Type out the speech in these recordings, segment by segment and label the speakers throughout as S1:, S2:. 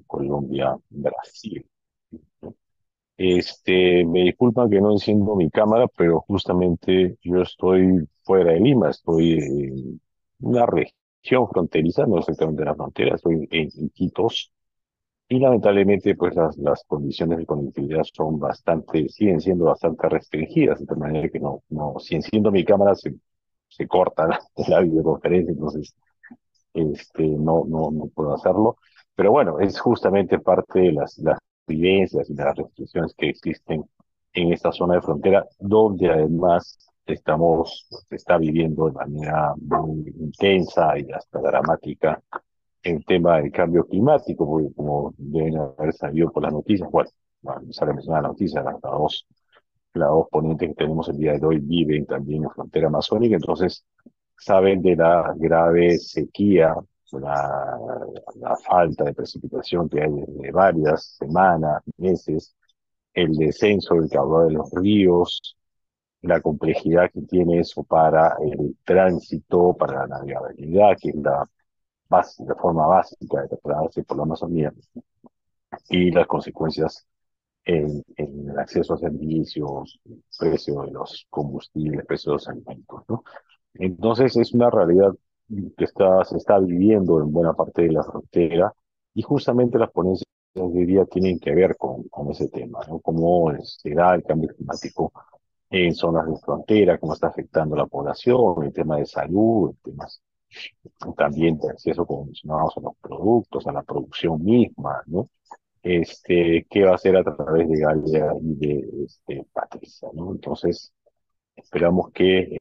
S1: Colombia, Brasil, ¿no? Me disculpa que no enciendo mi cámara, pero justamente yo estoy fuera de Lima, estoy en una región fronteriza, no exactamente en la frontera, estoy en Iquitos, y lamentablemente pues las condiciones de conectividad son bastante, siguen siendo bastante restringidas, de tal manera que si enciendo mi cámara se corta la videoconferencia, entonces no puedo hacerlo. Pero bueno, es justamente parte de las vivencias y de las restricciones que existen en esta zona de frontera, donde además se está viviendo de manera muy intensa y hasta dramática el tema del cambio climático, porque como deben haber sabido por las noticias, bueno, no sale mencionar la noticia, las dos ponentes que tenemos el día de hoy viven también en frontera amazónica, entonces saben de la grave sequía, la, la falta de precipitación que hay desde varias semanas, meses, el descenso del caudal de los ríos, la complejidad que tiene eso para el tránsito, para la navegabilidad, que es la forma básica de trasladarse por la Amazonía, y las consecuencias en el acceso a servicios, precio de los combustibles, precio de los alimentos, ¿no? Entonces es una realidad que se está viviendo en buena parte de la frontera y justamente las ponencias de hoy día tienen que ver con ese tema, ¿no? Cómo se da el cambio climático en zonas de frontera, cómo está afectando a la población, el tema de salud, el tema también de acceso, como mencionábamos, a los productos, a la producción misma, ¿no? Qué va a hacer a través de Galia y de Patricia, ¿no? Entonces, esperamos que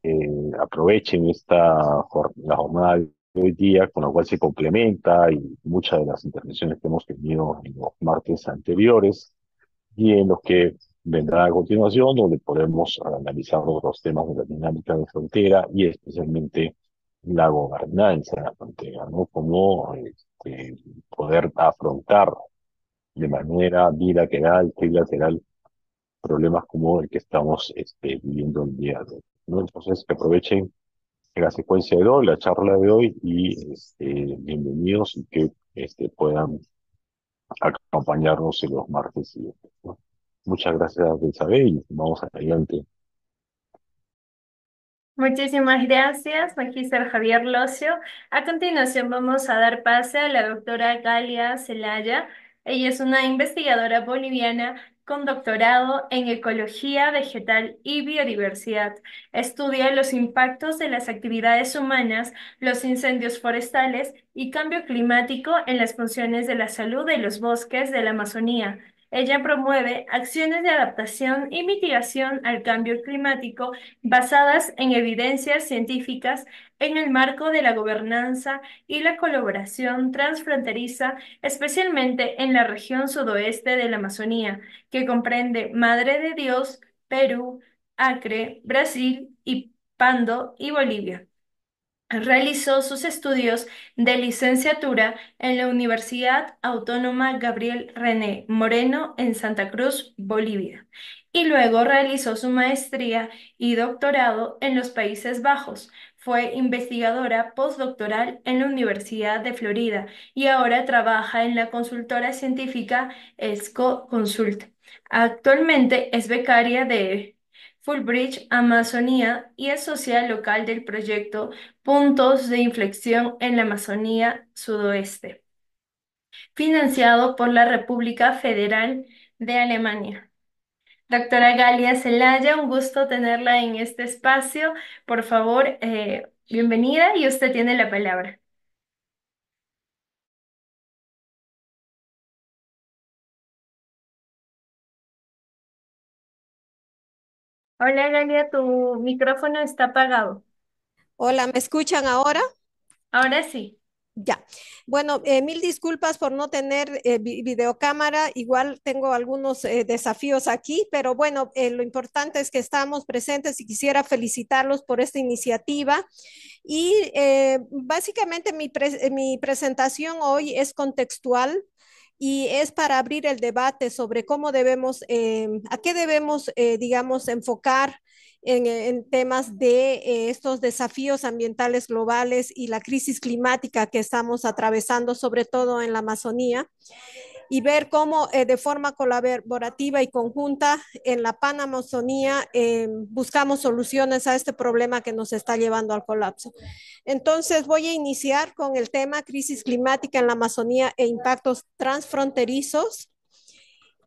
S1: aprovechen la jornada de hoy día, con la cual se complementa y muchas de las intervenciones que hemos tenido en los martes anteriores y en los que vendrá a continuación, donde podremos analizar otros temas de la dinámica de frontera y especialmente la gobernanza de la frontera, ¿no? Cómo poder afrontar de manera bilateral, trilateral, problemas como el que estamos viviendo el día de hoy, ¿no? Entonces, que aprovechen la secuencia de hoy, la charla de hoy, y bienvenidos y que puedan acompañarnos en los martes siguientes, ¿no? Muchas gracias, Isabel, y vamos adelante.
S2: Muchísimas gracias, Magíster Javier Locio. A continuación vamos a dar pase a la doctora Galia Celaya. Ella es una investigadora boliviana con doctorado en ecología vegetal y biodiversidad. Estudia los impactos de las actividades humanas, los incendios forestales y cambio climático en las funciones de la salud de los bosques de la Amazonía. Ella promueve acciones de adaptación y mitigación al cambio climático basadas en evidencias científicas en el marco de la gobernanza y la colaboración transfronteriza, especialmente en la región sudoeste de la Amazonía, que comprende Madre de Dios, Perú, Acre, Brasil y Pando y Bolivia. Realizó sus estudios de licenciatura en la Universidad Autónoma Gabriel René Moreno en Santa Cruz, Bolivia, y luego realizó su maestría y doctorado en los Países Bajos. Fue investigadora postdoctoral en la Universidad de Florida y ahora trabaja en la consultora científica ESCO Consult. Actualmente es becaria de Fulbright Amazonía y es socia local del proyecto Puntos de Inflexión en la Amazonía Sudoeste, financiado por la República Federal de Alemania. Doctora Galia Celaya, un gusto tenerla en este espacio. Por favor, bienvenida y usted tiene la palabra. Hola Galia, tu micrófono está apagado.
S3: Hola, ¿me escuchan ahora?
S2: Ahora sí.
S3: Ya. Bueno, mil disculpas por no tener videocámara. Igual tengo algunos desafíos aquí, pero bueno, lo importante es que estamos presentes y quisiera felicitarlos por esta iniciativa. Y básicamente mi presentación hoy es contextual y es para abrir el debate sobre cómo debemos, a qué debemos, digamos, enfocar en temas de estos desafíos ambientales globales y la crisis climática que estamos atravesando, sobre todo en la Amazonía, y ver cómo de forma colaborativa y conjunta en la Panamazonía buscamos soluciones a este problema que nos está llevando al colapso. Entonces voy a iniciar con el tema crisis climática en la Amazonía e impactos transfronterizos.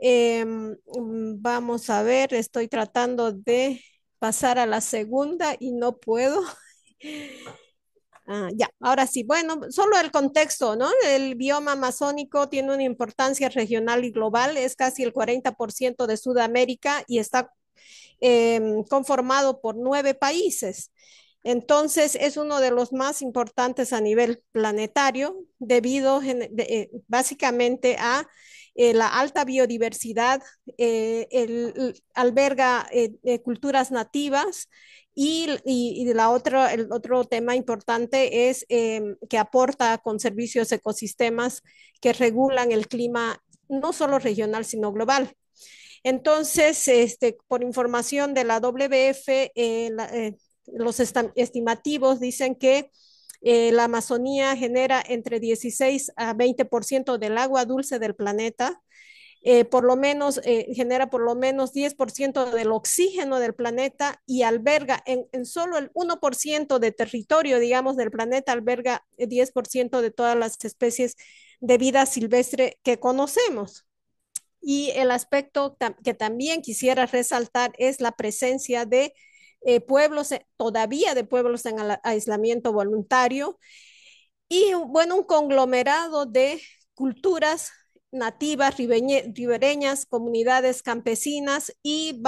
S3: Vamos a ver, estoy tratando de pasar a la segunda y no puedo. Ya, ahora sí, bueno, solo el contexto, ¿no? El bioma amazónico tiene una importancia regional y global, es casi el 40% de Sudamérica y está conformado por 9 países. Entonces, es uno de los más importantes a nivel planetario debido básicamente a la alta biodiversidad, alberga culturas nativas y el otro tema importante es que aporta con servicios ecosistemas que regulan el clima no solo regional, sino global. Entonces, por información de la WF, los estimativos dicen que la Amazonía genera entre 16 a 20% del agua dulce del planeta, por lo menos genera por lo menos 10% del oxígeno del planeta y alberga en solo el 1% de territorio, digamos, del planeta, alberga 10% de todas las especies de vida silvestre que conocemos. Y el aspecto que también quisiera resaltar es la presencia de pueblos, todavía de pueblos en aislamiento voluntario y, bueno, un conglomerado de culturas nativas, ribereñas, comunidades campesinas y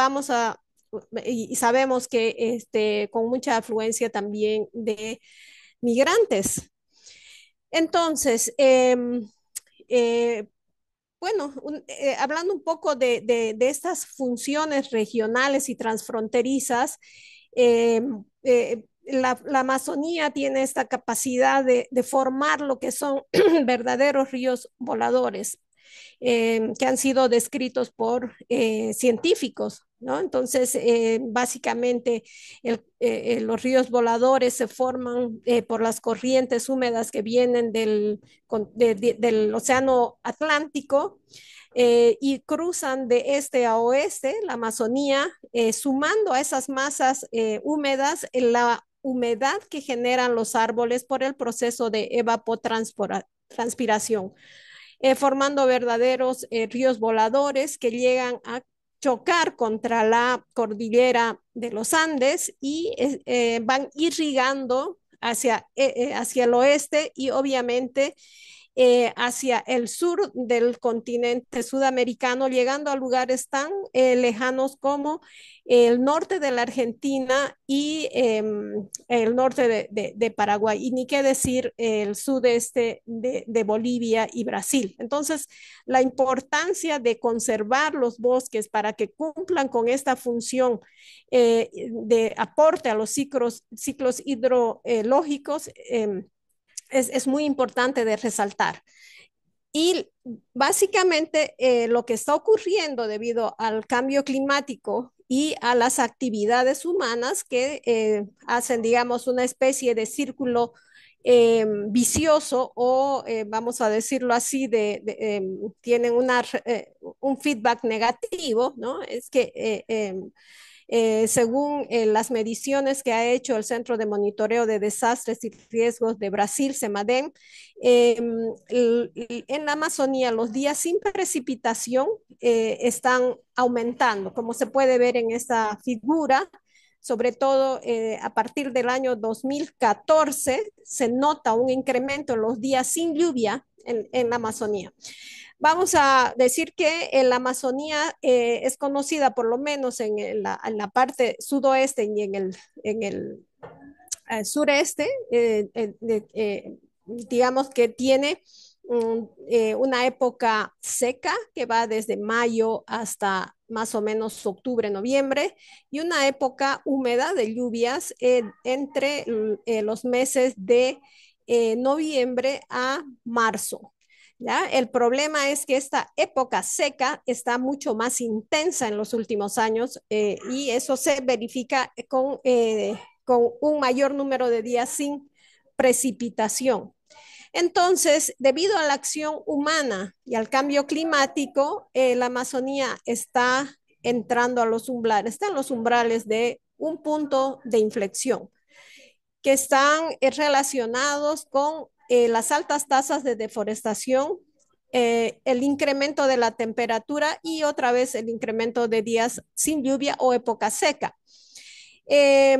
S3: sabemos que con mucha afluencia también de migrantes. Entonces, eh, bueno, hablando un poco de estas funciones regionales y transfronterizas, la Amazonía tiene esta capacidad de formar lo que son verdaderos ríos voladores que han sido descritos por científicos, ¿no? Entonces, básicamente, los ríos voladores se forman por las corrientes húmedas que vienen del Océano Atlántico y cruzan de este a oeste la Amazonía, sumando a esas masas húmedas la humedad que generan los árboles por el proceso de evapotranspiración, formando verdaderos ríos voladores que llegan a chocar contra la cordillera de los Andes y van irrigando hacia el oeste y obviamente hacia el sur del continente sudamericano, llegando a lugares tan lejanos como el norte de la Argentina y el norte de Paraguay, y ni qué decir el sudeste de Bolivia y Brasil. Entonces, la importancia de conservar los bosques para que cumplan con esta función de aporte a los ciclos hidrológicos es muy importante de resaltar. Y básicamente lo que está ocurriendo debido al cambio climático y a las actividades humanas que hacen, digamos, una especie de círculo vicioso o, vamos a decirlo así, tienen un feedback negativo, ¿no? Es que según las mediciones que ha hecho el Centro de Monitoreo de Desastres y Riesgos de Brasil, CEMADEM, eh, en la Amazonía los días sin precipitación están aumentando, como se puede ver en esta figura. Sobre todo a partir del año 2014 se nota un incremento en los días sin lluvia en la Amazonía. Vamos a decir que la Amazonía es conocida por lo menos en la parte sudoeste y en el sureste, digamos que tiene una época seca que va desde mayo hasta más o menos octubre, noviembre, y una época húmeda de lluvias entre los meses de noviembre a marzo. ¿ya? El problema es que esta época seca está mucho más intensa en los últimos años y eso se verifica con un mayor número de días sin precipitación. Entonces, debido a la acción humana y al cambio climático, la Amazonía está entrando a los umbrales, está en los umbrales de un punto de inflexión que están relacionados con las altas tasas de deforestación, el incremento de la temperatura y otra vez el incremento de días sin lluvia o época seca. Eh,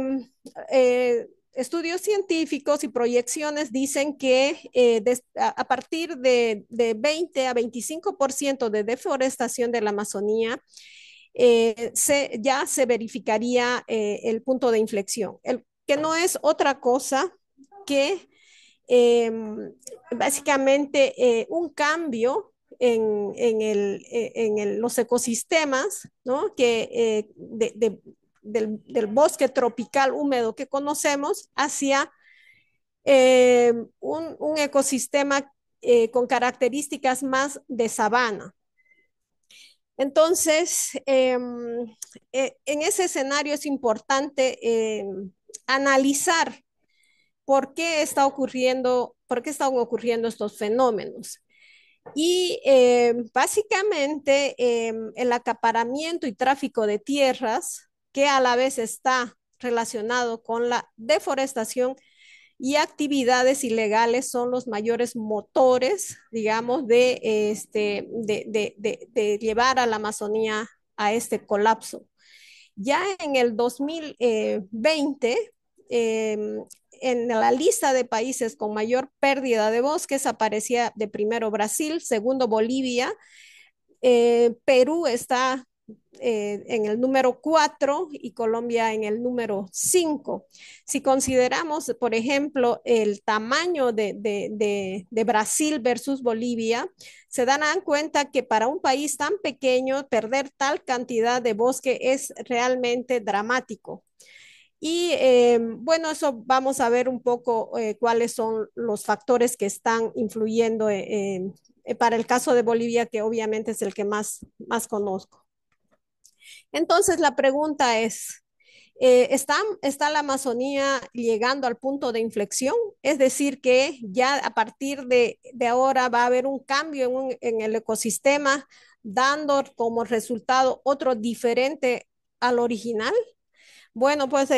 S3: Estudios científicos y proyecciones dicen que a partir de 20 a 25% de deforestación de la Amazonía ya se verificaría el punto de inflexión, que no es otra cosa que eh, básicamente un cambio los ecosistemas, ¿no? Del bosque tropical húmedo que conocemos hacia un ecosistema con características más de sabana. Entonces, en ese escenario es importante analizar por qué están ocurriendo estos fenómenos. Y básicamente el acaparamiento y tráfico de tierras, que a la vez está relacionado con la deforestación y actividades ilegales, son los mayores motores, digamos, de llevar a la Amazonía a este colapso. Ya en el 2020, en la lista de países con mayor pérdida de bosques aparecía de primero Brasil, segundo Bolivia, Perú está en el número 4 y Colombia en el número 5. Si consideramos, por ejemplo, el tamaño de Brasil versus Bolivia, se darán cuenta que para un país tan pequeño perder tal cantidad de bosque es realmente dramático. Y bueno, eso vamos a ver un poco cuáles son los factores que están influyendo para el caso de Bolivia, que obviamente es el que más conozco. Entonces, la pregunta es, ¿está la Amazonía llegando al punto de inflexión? Es decir, que ya a partir de ahora va a haber un cambio en el ecosistema, dando como resultado otro diferente al original. Bueno, pues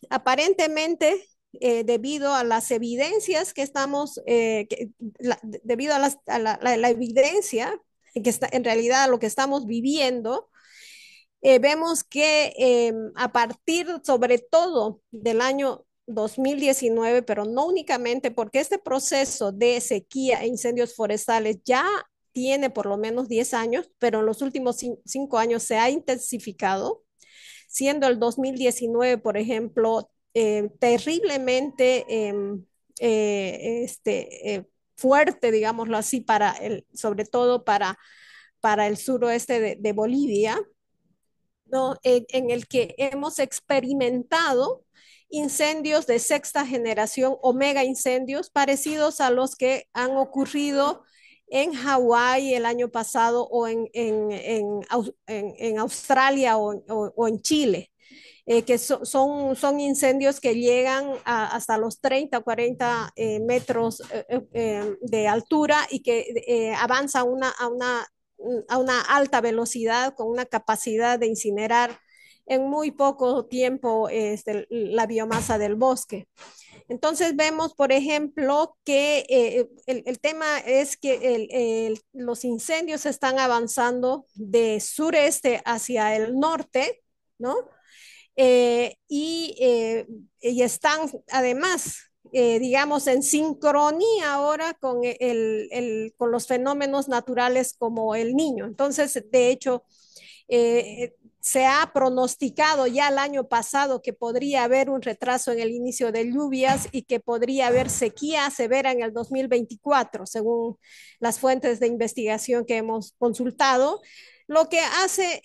S3: aparentemente, debido a las evidencias que estamos, debido a, la evidencia que está en realidad lo que estamos viviendo, vemos que a partir sobre todo del año 2019, pero no únicamente porque este proceso de sequía e incendios forestales ya tiene por lo menos 10 años, pero en los últimos 5 años se ha intensificado, siendo el 2019, por ejemplo, terriblemente fuerte, digámoslo así, sobre todo para el suroeste de Bolivia, ¿no? En el que hemos experimentado incendios de sexta generación o mega incendios parecidos a los que han ocurrido en Hawái el año pasado o en Australia o en Chile. Que son incendios que llegan hasta los 30 o 40 metros de altura y que avanzan a una alta velocidad con una capacidad de incinerar en muy poco tiempo la biomasa del bosque. Entonces vemos, por ejemplo, que el tema es que los incendios están avanzando de sureste hacia el norte, ¿no? Y están además, digamos, en sincronía ahora con los fenómenos naturales como el niño. Entonces, de hecho, se ha pronosticado ya el año pasado que podría haber un retraso en el inicio de lluvias y que podría haber sequía severa en el 2024, según las fuentes de investigación que hemos consultado, lo que hace,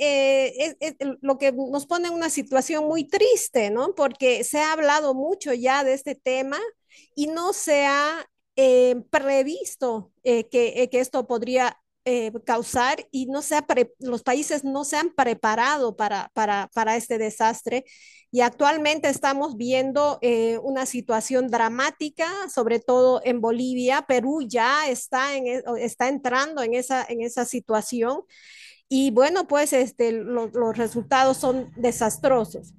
S3: lo que nos pone en una situación muy triste, ¿no? Porque se ha hablado mucho ya de este tema y no se ha previsto que esto podría causar y los países no se han preparado para este desastre. Y actualmente estamos viendo una situación dramática, sobre todo en Bolivia. Perú ya está entrando en esa situación y bueno, pues los resultados son desastrosos.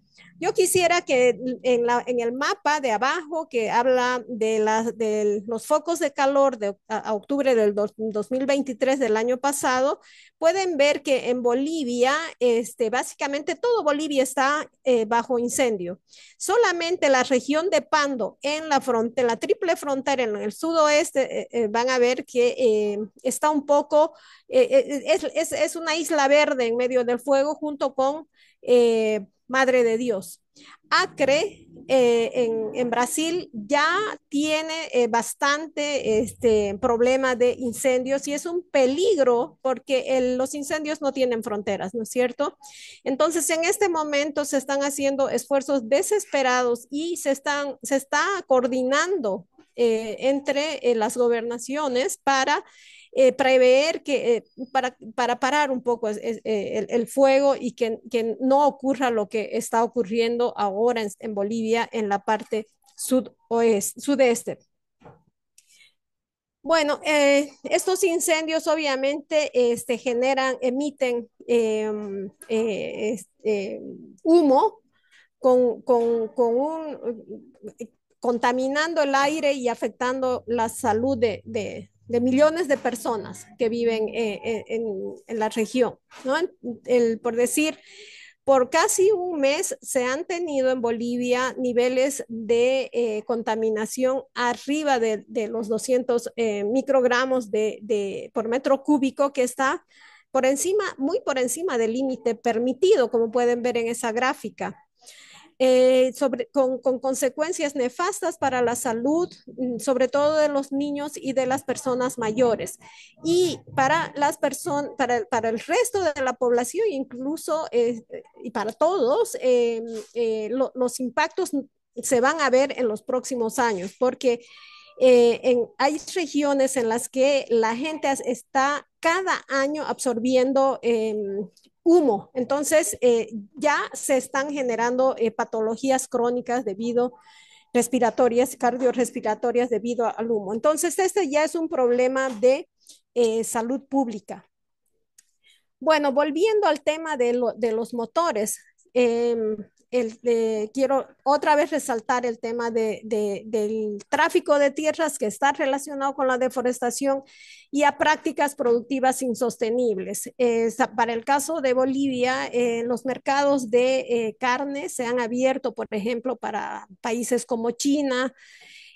S3: Yo quisiera que en el mapa de abajo que habla de los focos de calor a octubre del 2023 del año pasado, pueden ver que en Bolivia, básicamente todo Bolivia está bajo incendio. Solamente la región de Pando en la frontera, la triple frontera en el sudoeste, van a ver que está un poco es una isla verde en medio del fuego junto con Madre de Dios. Acre en Brasil ya tiene bastante problema de incendios y es un peligro porque los incendios no tienen fronteras, ¿no es cierto? Entonces, en este momento se están haciendo esfuerzos desesperados y se está coordinando entre las gobernaciones para prever para parar un poco el fuego y que no ocurra lo que está ocurriendo ahora en Bolivia en la parte sudeste. Bueno, estos incendios obviamente emiten humo contaminando el aire y afectando la salud de millones de personas que viven en la región, ¿no? Por decir, por casi un mes se han tenido en Bolivia niveles de contaminación arriba de los 200 microgramos por metro cúbico, que está por encima, muy por encima del límite permitido, como pueden ver en esa gráfica. Con consecuencias nefastas para la salud, sobre todo de los niños y de las personas mayores. Y para las personas, para el resto de la población, incluso y para todos, los impactos se van a ver en los próximos años, porque hay regiones en las que la gente está cada año absorbiendo humo. Entonces, ya se están generando patologías crónicas respiratorias, cardiorrespiratorias debido al humo. Entonces, este ya es un problema de salud pública. Bueno, volviendo al tema de los motores, quiero otra vez resaltar el tema del tráfico de tierras que está relacionado con la deforestación y a prácticas productivas insostenibles. Para el caso de Bolivia, los mercados de carne se han abierto, por ejemplo, para países como China,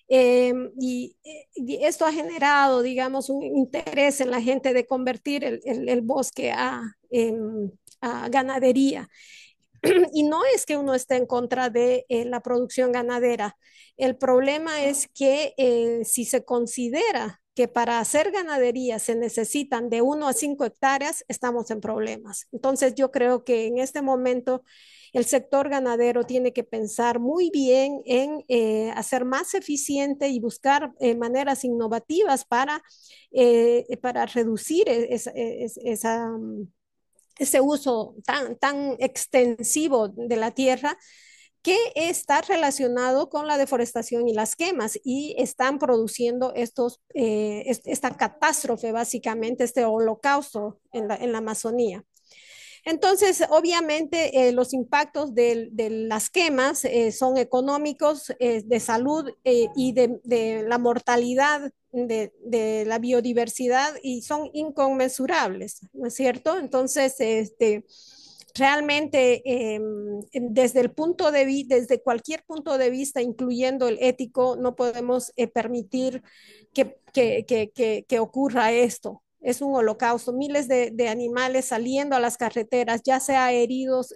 S3: y esto ha generado, digamos, un interés en la gente de convertir el bosque a ganadería. Y no es que uno esté en contra de la producción ganadera. El problema es que si se considera que para hacer ganadería se necesitan de 1 a 5 hectáreas, estamos en problemas. Entonces yo creo que en este momento el sector ganadero tiene que pensar muy bien en hacer más eficiente y buscar maneras innovativas para reducir ese uso tan extensivo de la tierra que está relacionado con la deforestación y las quemas y están produciendo esta catástrofe, básicamente, este holocausto en la Amazonía. Entonces, obviamente, los impactos de las quemas son económicos, de salud y de la mortalidad de la biodiversidad y son inconmensurables, ¿no es cierto? Entonces, realmente, desde cualquier punto de vista, incluyendo el ético, no podemos permitir que ocurra esto. Es un holocausto, miles de animales saliendo a las carreteras, ya sea heridos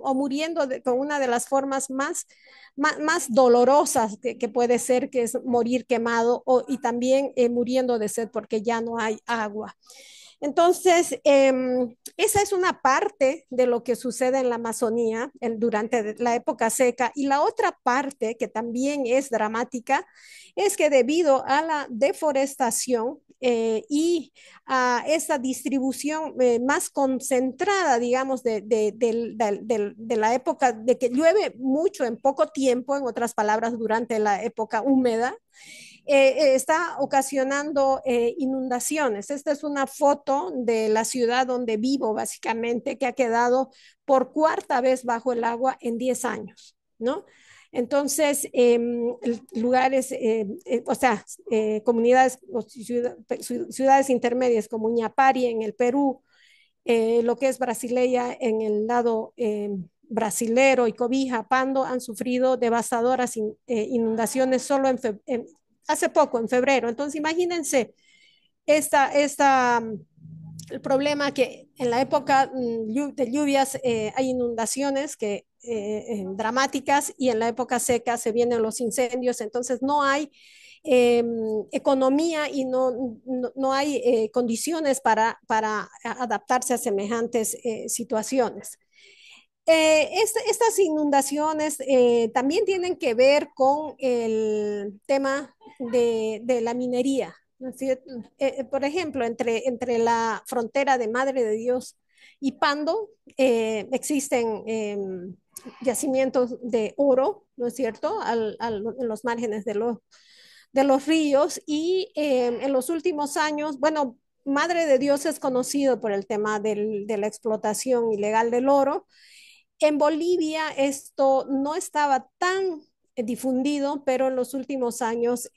S3: o muriendo con una de las formas más dolorosas que puede ser, que es morir quemado y también muriendo de sed porque ya no hay agua. Entonces, esa es una parte de lo que sucede en la Amazonía durante la época seca. Y la otra parte, que también es dramática, es que debido a la deforestación y a esa distribución más concentrada, digamos, de la época de que llueve mucho en poco tiempo, en otras palabras, durante la época húmeda, está ocasionando inundaciones. Esta es una foto de la ciudad donde vivo, básicamente, que ha quedado por cuarta vez bajo el agua en 10 años, ¿no? Entonces, lugares, o sea, comunidades o ciudades intermedias como Ñapari en el Perú, lo que es Brasileia en el lado brasilero y Cobija, Pando, han sufrido devastadoras inundaciones solo hace poco, en febrero. Entonces, imagínense esta, el problema que en la época de lluvias hay inundaciones dramáticas y en la época seca se vienen los incendios, entonces no hay economía y no hay condiciones para adaptarse a semejantes situaciones. Estas inundaciones también tienen que ver con el tema de la minería, ¿no es cierto? Por ejemplo, entre la frontera de Madre de Dios y Pando existen yacimientos de oro, ¿no es cierto?, en los márgenes de los ríos y en los últimos años, bueno, Madre de Dios es conocido por el tema de la explotación ilegal del oro. En Bolivia esto no estaba tan difundido, pero en los últimos años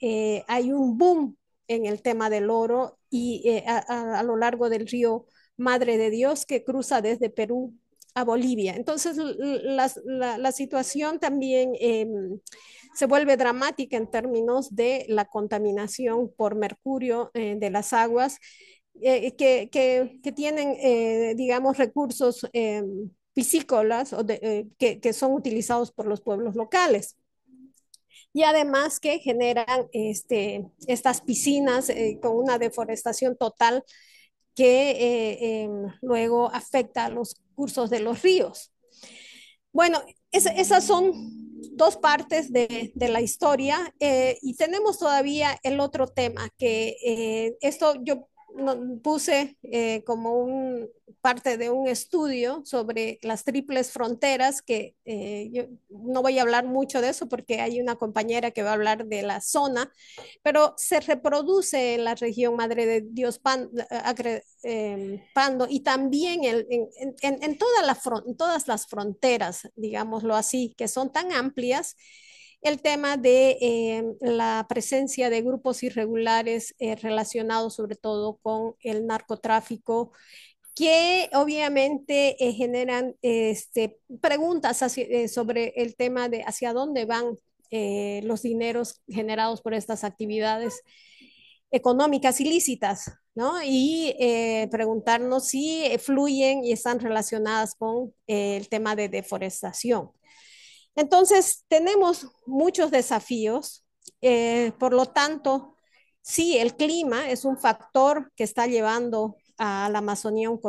S3: hay un boom en el tema del oro y a lo largo del río Madre de Dios que cruza desde Perú a Bolivia. Entonces la situación también se vuelve dramática en términos de la contaminación por mercurio de las aguas que tienen, digamos, recursos piscícolas que son utilizados por los pueblos locales. Y además que generan estas piscinas con una deforestación total que luego afecta a los cursos de los ríos. Bueno, esas son dos partes de la historia y tenemos todavía el otro tema que esto yo puse como parte de un estudio sobre las triples fronteras que yo no voy a hablar mucho de eso porque hay una compañera que va a hablar de la zona, pero se reproduce en la región Madre de Dios Pando y también en todas las fronteras, digámoslo así, que son tan amplias, el tema de la presencia de grupos irregulares relacionados sobre todo con el narcotráfico que obviamente generan preguntas sobre el tema de hacia dónde van los dineros generados por estas actividades económicas ilícitas, ¿no? Y preguntarnos si fluyen y están relacionadas con el tema de deforestación. Entonces, tenemos muchos desafíos, por lo tanto, sí, el clima es un factor que está llevando a la Amazonía un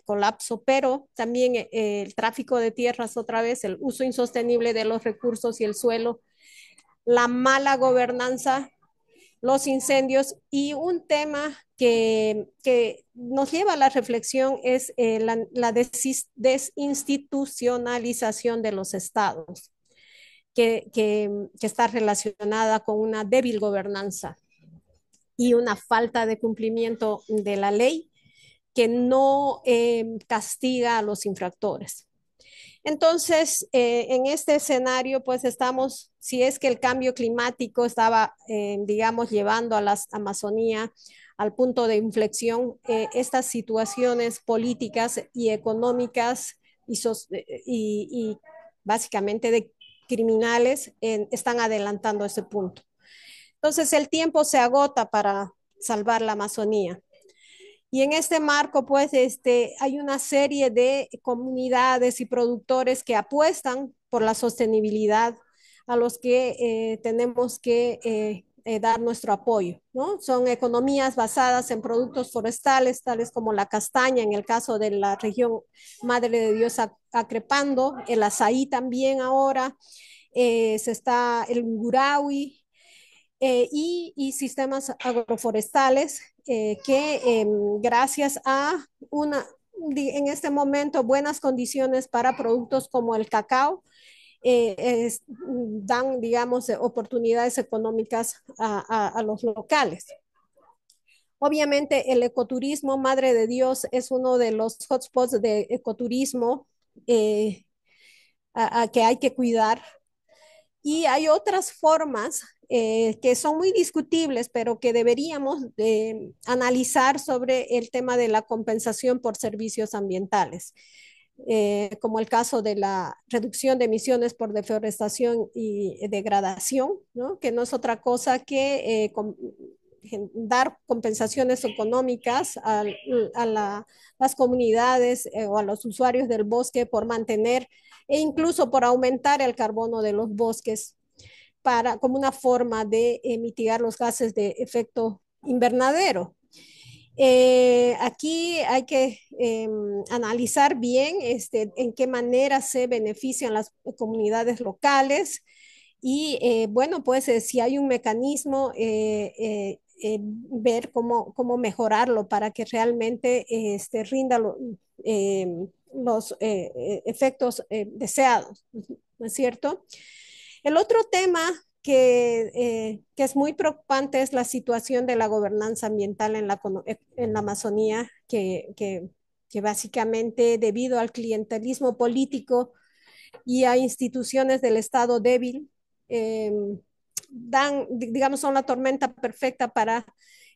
S3: colapso, pero también el tráfico de tierras otra vez, el uso insostenible de los recursos y el suelo, la mala gobernanza, los incendios y un tema que nos lleva a la reflexión es la desinstitucionalización de los estados que está relacionada con una débil gobernanza y una falta de cumplimiento de la ley que no castiga a los infractores. Entonces, en este escenario, pues estamos, si es que el cambio climático estaba, digamos, llevando a la Amazonía al punto de inflexión, estas situaciones políticas y económicas y básicamente de criminales están adelantando ese punto. Entonces el tiempo se agota para salvar la Amazonía. Y en este marco, pues, hay una serie de comunidades y productores que apuestan por la sostenibilidad, a los que tenemos que dar nuestro apoyo, ¿no? Son economías basadas en productos forestales, tales como la castaña, en el caso de la región Madre de Dios Acrepando, el azaí también ahora, se está el ngurawi, y sistemas agroforestales que gracias a en este momento buenas condiciones para productos como el cacao, dan, digamos, oportunidades económicas a los locales. Obviamente el ecoturismo, Madre de Dios, es uno de los hotspots de ecoturismo que hay que cuidar. Y hay otras formas que son muy discutibles, pero que deberíamos analizar sobre el tema de la compensación por servicios ambientales, como el caso de la reducción de emisiones por deforestación y degradación, ¿no? Que no es otra cosa que dar compensaciones económicas las comunidades o a los usuarios del bosque por mantener e incluso por aumentar el carbono de los bosques como una forma de mitigar los gases de efecto invernadero. Aquí hay que analizar bien en qué manera se benefician las comunidades locales y bueno, pues si hay un mecanismo, ver cómo mejorarlo para que realmente rinda eh, los efectos deseados, ¿no es cierto? El otro tema que es muy preocupante es la situación de la gobernanza ambiental en la Amazonía, que básicamente debido al clientelismo político y a instituciones del Estado débil, eh, digamos, son la tormenta perfecta para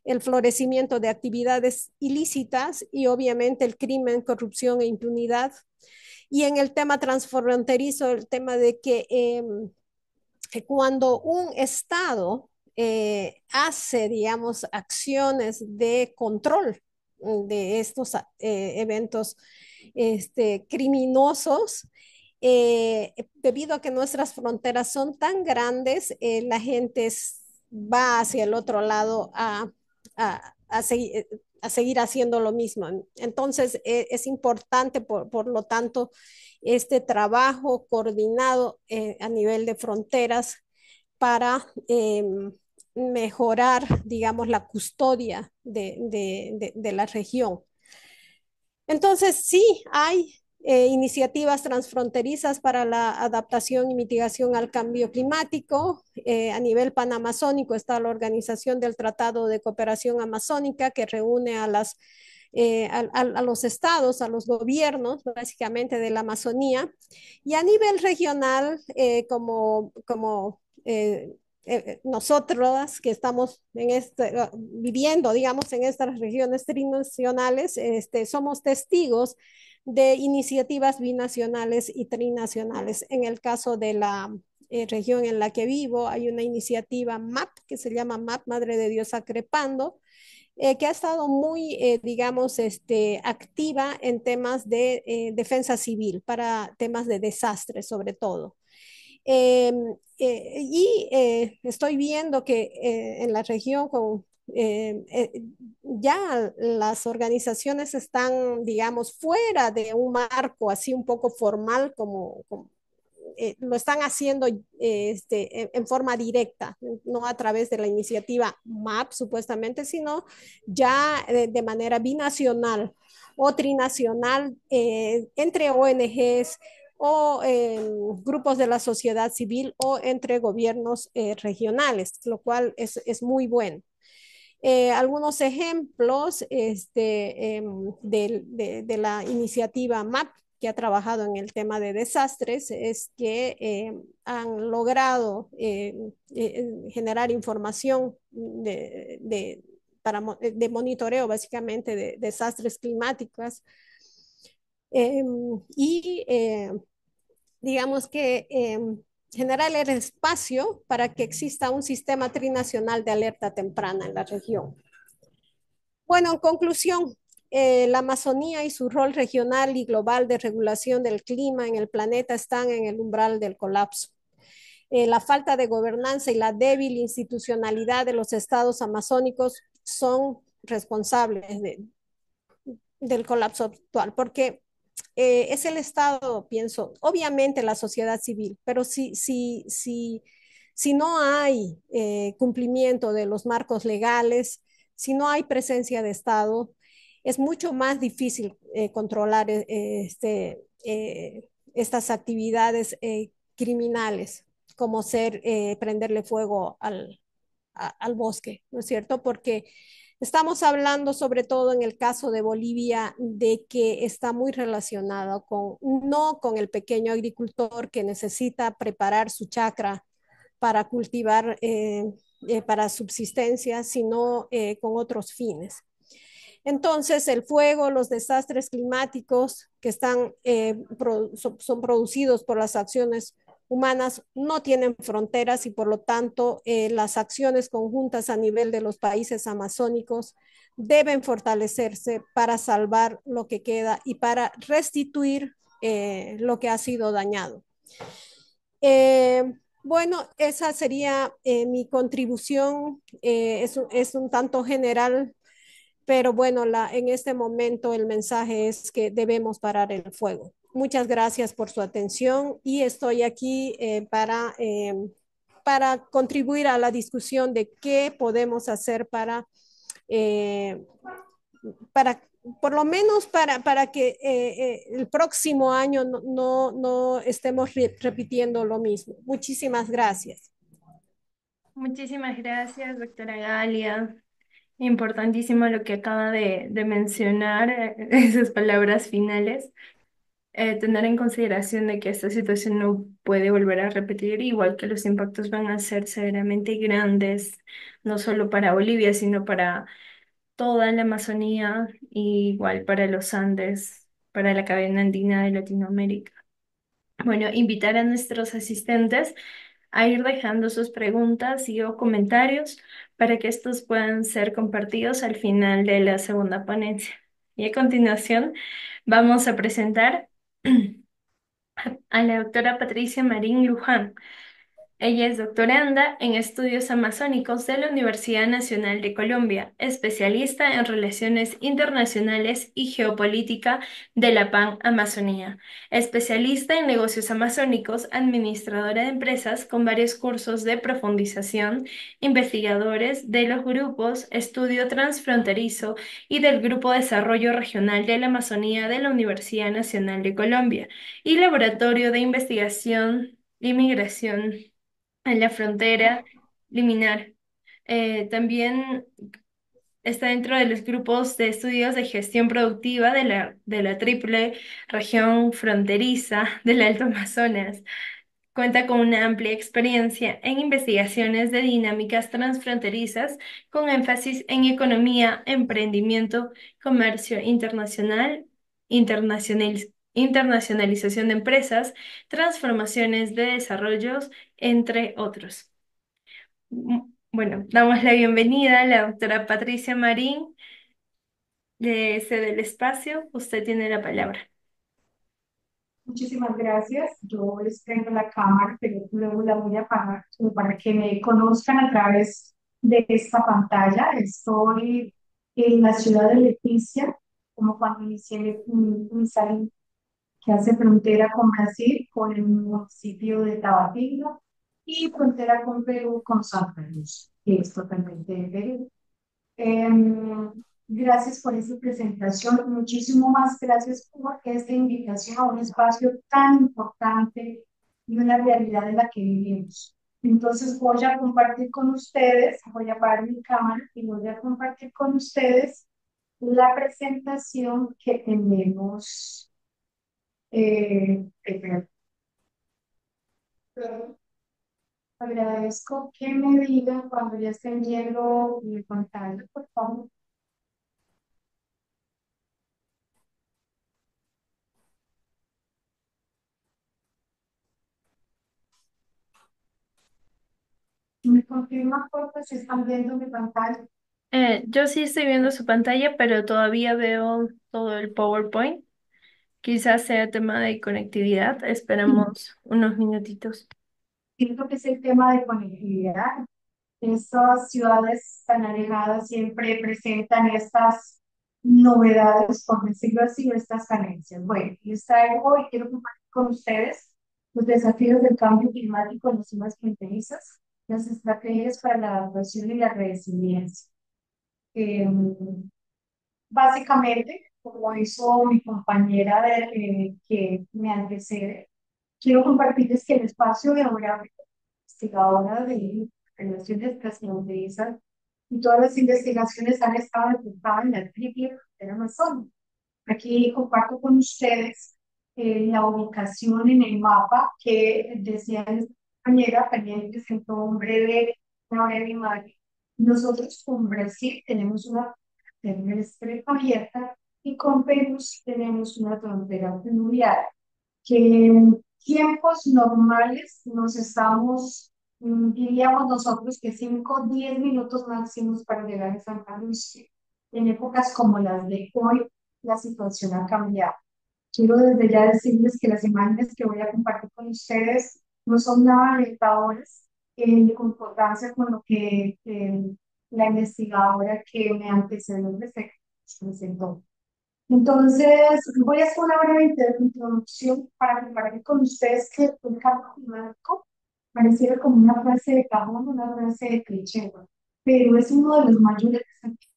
S3: el florecimiento de actividades ilícitas y obviamente el crimen, corrupción e impunidad. Y en el tema transfronterizo, el tema de que cuando un Estado hace, digamos, acciones de control de estos eventos criminosos, debido a que nuestras fronteras son tan grandes, la gente va hacia el otro lado a seguir haciendo lo mismo. Entonces, es importante, por lo tanto, este trabajo coordinado a nivel de fronteras para mejorar, digamos, la custodia de la región. Entonces, sí, hay iniciativas transfronterizas para la adaptación y mitigación al cambio climático. A nivel panamazónico está la Organización del Tratado de Cooperación Amazónica, que reúne a los estados, a los gobiernos, básicamente de la Amazonía. Y a nivel regional, nosotros que estamos viviendo, digamos, en estas regiones trinacionales, somos testigos de iniciativas binacionales y trinacionales. En el caso de la región en la que vivo, hay una iniciativa MAP, que se llama MAP Madre de Dios Acrepando, que ha estado muy, digamos, activa en temas de defensa civil, para temas de desastres sobre todo. Eh, estoy viendo que en la región ya las organizaciones están, digamos, fuera de un marco así un poco formal como lo están haciendo en forma directa, no a través de la iniciativa MAP supuestamente, sino ya de manera binacional o trinacional entre ONGs o grupos de la sociedad civil o entre gobiernos regionales, lo cual es muy bueno. Algunos ejemplos de la iniciativa MAP que ha trabajado en el tema de desastres es que han logrado generar información de monitoreo básicamente de desastres climáticos eh, y digamos que generar el espacio para que exista un sistema trinacional de alerta temprana en la región. Bueno, en conclusión, la Amazonía y su rol regional y global de regulación del clima en el planeta están en el umbral del colapso. la falta de gobernanza y la débil institucionalidad de los estados amazónicos son responsables del colapso actual, porque es el Estado, pienso, obviamente la sociedad civil, pero si no hay cumplimiento de los marcos legales, si no hay presencia de Estado, es mucho más difícil controlar estas actividades criminales, como prenderle fuego al bosque, ¿no es cierto? Porque estamos hablando, sobre todo en el caso de Bolivia, de que está muy relacionado no con el pequeño agricultor que necesita preparar su chacra para cultivar para subsistencia, sino con otros fines. Entonces, el fuego, los desastres climáticos que son producidos por las acciones humanas no tienen fronteras y por lo tanto las acciones conjuntas a nivel de los países amazónicos deben fortalecerse para salvar lo que queda y para restituir lo que ha sido dañado. Bueno, esa sería mi contribución. Es un tanto general, pero bueno, en este momento el mensaje es que debemos parar el fuego. Muchas gracias por su atención y estoy aquí para contribuir a la discusión de qué podemos hacer eh, para por lo menos para que el próximo año no estemos repitiendo lo mismo. Muchísimas gracias.
S2: Muchísimas gracias, doctora Galia. Importantísimo lo que acaba de mencionar, esas palabras finales. Tener en consideración de que esta situación no puede volver a repetir, igual que los impactos van a ser severamente grandes, no solo para Bolivia, sino para toda la Amazonía, y igual para los Andes, para la cadena andina de Latinoamérica. Bueno, invitar a nuestros asistentes a ir dejando sus preguntas y o comentarios para que estos puedan ser compartidos al final de la segunda ponencia. Y a continuación vamos a presentar a la doctora Patricia Marín Luján. Ella es doctoranda en estudios amazónicos de la Universidad Nacional de Colombia, especialista en relaciones internacionales y geopolítica de la PAN Amazonía, especialista en negocios amazónicos, administradora de empresas con varios cursos de profundización, investigadores de los grupos Estudio Transfronterizo y del Grupo Desarrollo Regional de la Amazonía de la Universidad Nacional de Colombia y Laboratorio de Investigación y Migración en la frontera liminar. También está dentro de los grupos de estudios de gestión productiva de la triple región fronteriza del Alto Amazonas. Cuenta con una amplia experiencia en investigaciones de dinámicas transfronterizas con énfasis en economía, emprendimiento, comercio internacional, internacionalización de empresas, transformaciones de desarrollos, entre otros. Bueno, damos la bienvenida a la doctora Patricia Marín de Sede del Espacio. Usted tiene la palabra.
S4: Muchísimas gracias. Yo les tengo la cámara, pero luego la voy a apagar como para que me conozcan a través de esta pantalla. Estoy en la ciudad de Leticia, como cuando inicié mi salida, que hace frontera con Brasil, con el municipio de Tabatinga y frontera con Perú, con Santa Cruz, que es totalmente de Perú. Gracias por esta presentación. Muchísimo más gracias por esta invitación a un espacio tan importante y una realidad en la que vivimos. Entonces voy a compartir con ustedes, voy a apagar mi cámara y voy a compartir con ustedes la presentación que tenemos. Espera. Agradezco que me digan cuando ya estén viendo mi pantalla, por favor. ¿Me confirma, por favor, si están viendo mi pantalla?
S2: Yo sí estoy viendo su pantalla, pero todavía veo todo el PowerPoint. Quizás sea tema de conectividad. Esperamos unos minutitos.
S4: creo que es el tema de conectividad. Estas ciudades tan alejadas siempre presentan estas novedades, por decirlo así, o estas carencias. Bueno, les traigo y quiero compartir con ustedes los desafíos del cambio climático en las zonas fronterizas, las estrategias para la adaptación y la resiliencia. Básicamente, como hizo mi compañera que me antecede, quiero compartirles que el espacio geográfico, investigadora de relaciones transfronterizas, y todas las investigaciones han estado enfocadas en la triple frontera amazónica. Aquí comparto con ustedes la ubicación en el mapa que decía nuestra compañera, también presentó una breve imagen. Nosotros con Brasil tenemos una terrestre abierta y con Perú tenemos una frontera fluvial que en tiempos normales nos estamos, diríamos nosotros que 5 o 10 minutos máximos para llegar a Santa Lucía. En épocas como las de hoy, la situación ha cambiado. Quiero desde ya decirles que las imágenes que voy a compartir con ustedes no son nada alentadoras en concordancia con lo que la investigadora que me antecedió presentó. Entonces, voy a hacer una breve introducción para compartir con ustedes que el cambio climático pareciera como una frase de cajón, una frase de cliché, ¿no? Pero es uno de los mayores desafíos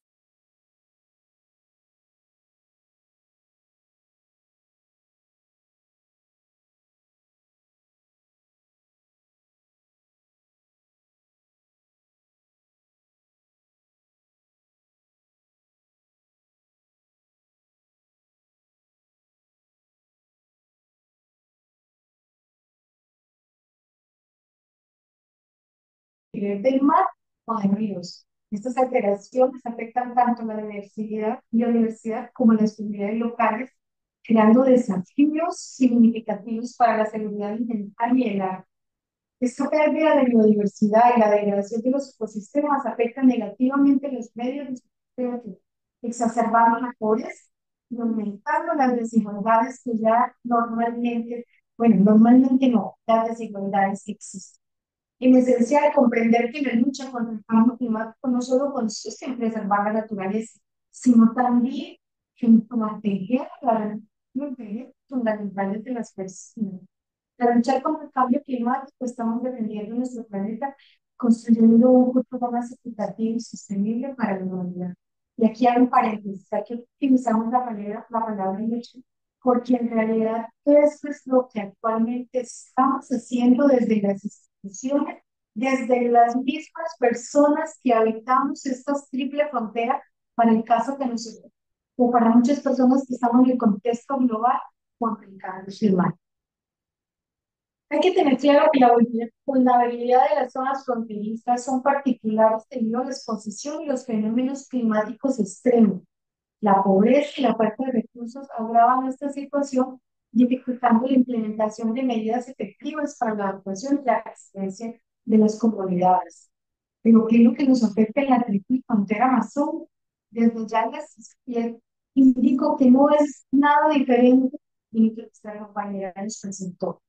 S4: del mar o de ríos. Estas alteraciones afectan tanto la biodiversidad como las comunidades locales, creando desafíos significativos para la seguridad alimentaria y el agua. Esta pérdida de biodiversidad y la degradación de los ecosistemas afecta negativamente los medios de subsistencia, exacerbando la pobreza y aumentando las desigualdades que ya normalmente, bueno, normalmente no, las desigualdades que existen. Es esencial comprender que la lucha contra el cambio climático no solo consiste en preservar la naturaleza, sino también en proteger los derechos fundamentales de las personas. Para luchar contra el cambio climático, estamos defendiendo nuestro planeta, construyendo un futuro más equitativo y sostenible para la humanidad. Y aquí hay un paréntesis, aquí utilizamos la palabra lucha, porque en realidad esto es lo que actualmente estamos haciendo desde las instituciones, desde las mismas personas que habitamos esta triple frontera, para el caso que nosotros, o para muchas personas que estamos en el contexto global contra el cambio climático. Hay que tener claro que la vulnerabilidad de las zonas fronterizas son particulares debido a la exposición y los fenómenos climáticos extremos. La pobreza y la falta de recursos agravan esta situación, dificultando la implementación de medidas efectivas para la adaptación y la resistencia de las comunidades. Pero ¿qué es lo que nos afecta en la triple frontera amazónica? Desde ya les indico que no es nada diferente de lo que nuestra compañera nos presentó.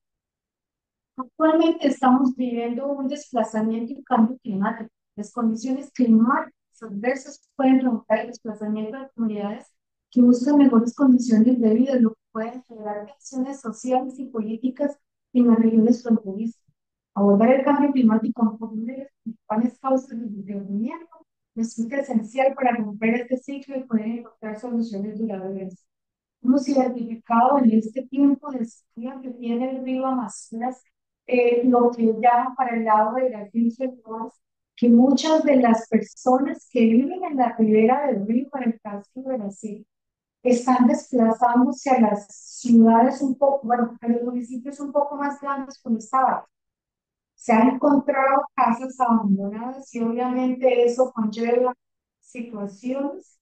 S4: Actualmente estamos viviendo un desplazamiento y cambio climático. Las condiciones climáticas adversas pueden provocar el desplazamiento de comunidades que buscan mejores condiciones de vida, lo que puede generar tensiones sociales y políticas en las regiones fronterizas. Abordar el cambio climático como una de las principales causas del desarrollo es esencial para romper este ciclo y poder encontrar soluciones duraderas. Hemos identificado en este tiempo de sequía que tiene el río Amazonas, lo que llaman para el lado de las islas, que muchas de las personas que viven en la ribera del río, para el caso de Brasil, están desplazándose a las ciudades un poco, bueno, a los municipios un poco más grandes como esta. Se han encontrado casas abandonadas y obviamente eso conlleva situaciones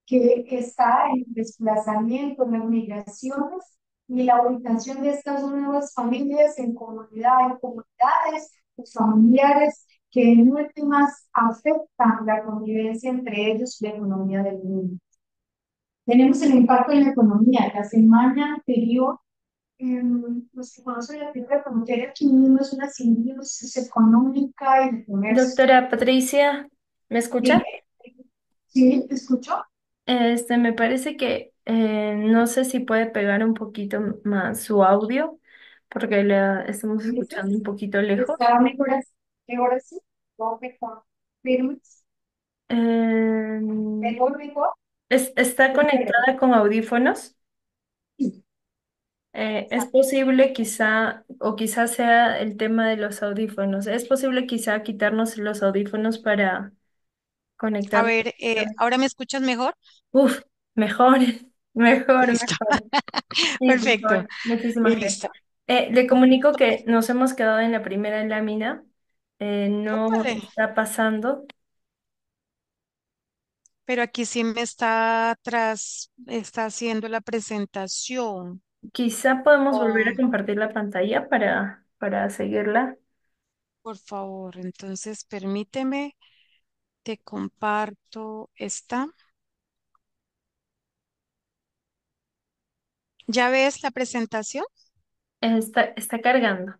S4: que está en desplazamiento, en las migraciones y la ubicación de estas nuevas familias en comunidades, pues, familiares que en últimas afectan la convivencia entre ellos y la economía del mundo. Tenemos el impacto en la economía. La semana anterior los que conocen la triple frontera, aquí mismo es una simbiosis económica y de comercio.
S2: Doctora Patricia, ¿me escucha?
S4: Dime, ¿sí? ¿Te escucho?
S2: Me parece que no sé si puede pegar un poquito más su audio, porque la estamos
S4: ¿Me
S2: escuchando un
S4: dices?
S2: poquito lejos.
S4: ¿Está mejor así? ¿Mejor así? ¿No mejor? ¿Firme?
S2: Eh,
S4: ¿Mejor, mejor?
S2: ¿Está
S4: Primero,
S2: conectada con audífonos?
S4: sí,
S2: Es
S4: exacto.
S2: posible quizá, o quizá sea el tema de los audífonos. Es posible quizá quitarnos los audífonos para
S5: A
S2: conectarnos.
S5: ver, ¿ahora me escuchas mejor?
S2: Uf, mejor, mejor,
S5: Listo.
S2: mejor. Sí,
S5: Perfecto.
S2: mejor. Muchísimas gracias.
S5: Listo.
S2: Le comunico que nos hemos quedado en la primera lámina. No
S5: Vale.
S2: está pasando.
S5: Pero aquí sí me está atrás, está haciendo la presentación.
S2: Quizá podemos volver a
S5: Oh,
S2: compartir la pantalla para seguirla.
S5: por favor, entonces permíteme, te comparto esta. ¿Ya ves la presentación?
S2: Está cargando,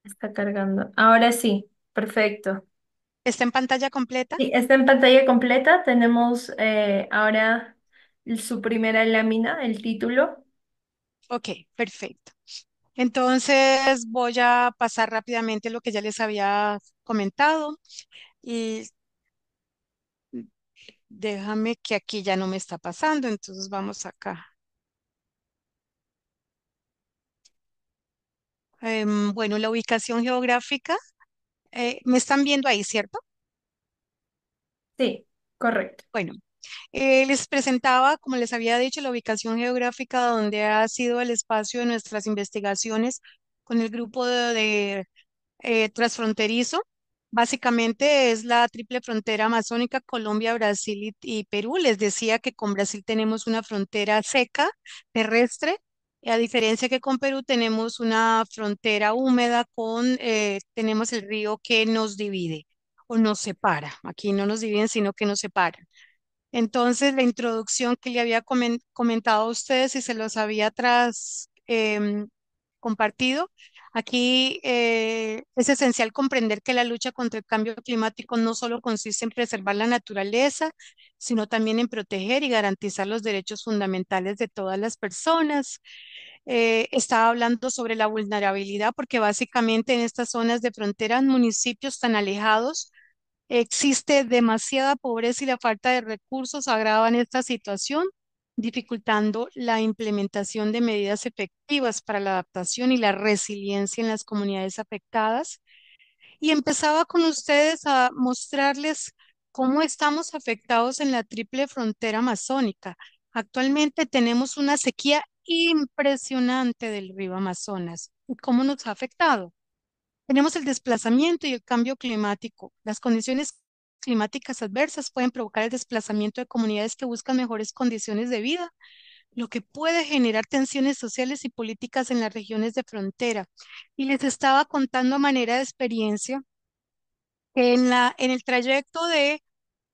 S2: está cargando. Ahora sí, perfecto.
S5: ¿Está en pantalla completa?
S2: Sí, está en pantalla completa. Tenemos ahora su primera lámina, el título.
S5: Ok, perfecto. Entonces voy a pasar rápidamente lo que ya les había comentado y déjame que aquí ya no me está pasando, entonces vamos acá. Bueno, la ubicación geográfica, me están viendo ahí, ¿cierto?
S2: Sí, correcto.
S5: Bueno, les presentaba, como les había dicho, la ubicación geográfica donde ha sido el espacio de nuestras investigaciones con el grupo de transfronterizo. Básicamente es la triple frontera amazónica, Colombia, Brasil y Perú. Les decía que con Brasil tenemos una frontera seca, terrestre, y a diferencia que con Perú tenemos una frontera húmeda tenemos el río que nos divide o nos separa. Aquí no nos dividen, sino que nos separan. Entonces, la introducción que le había comentado a ustedes y se los había compartido, aquí es esencial comprender que la lucha contra el cambio climático no solo consiste en preservar la naturaleza, sino también en proteger y garantizar los derechos fundamentales de todas las personas. Estaba hablando sobre la vulnerabilidad porque básicamente en estas zonas de frontera, en municipios tan alejados, existe demasiada pobreza y la falta de recursos agravan esta situación, dificultando la implementación de medidas efectivas para la adaptación y la resiliencia en las comunidades afectadas. Y empezaba con ustedes a mostrarles cómo estamos afectados en la triple frontera amazónica. Actualmente tenemos una sequía impresionante del río Amazonas. ¿Y cómo nos ha afectado? Tenemos el desplazamiento y el cambio climático. Las condiciones climáticas adversas pueden provocar el desplazamiento de comunidades que buscan mejores condiciones de vida, lo que puede generar tensiones sociales y políticas en las regiones de frontera. Y les estaba contando a manera de experiencia que en el trayecto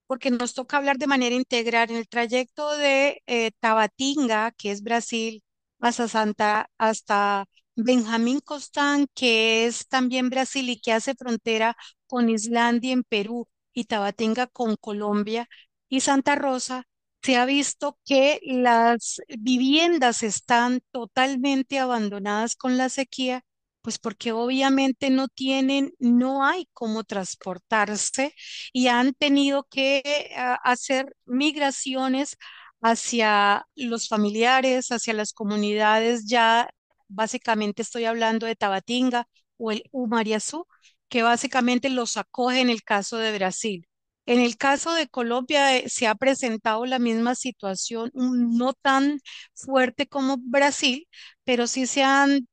S5: porque nos toca hablar de manera integral, en el trayecto de Tabatinga, que es Brasil, hasta Benjamín Costán, que es también Brasil y que hace frontera con Islandia en Perú y Tabatinga con Colombia y Santa Rosa, se ha visto que las viviendas están totalmente abandonadas con la sequía, pues porque obviamente no hay cómo transportarse y han tenido que hacer migraciones hacia los familiares, hacia las comunidades. Ya básicamente estoy hablando de Tabatinga o el Umariazú, que básicamente los acoge en el caso de Brasil. En el caso de Colombia se ha presentado la misma situación, no tan fuerte como Brasil, pero sí han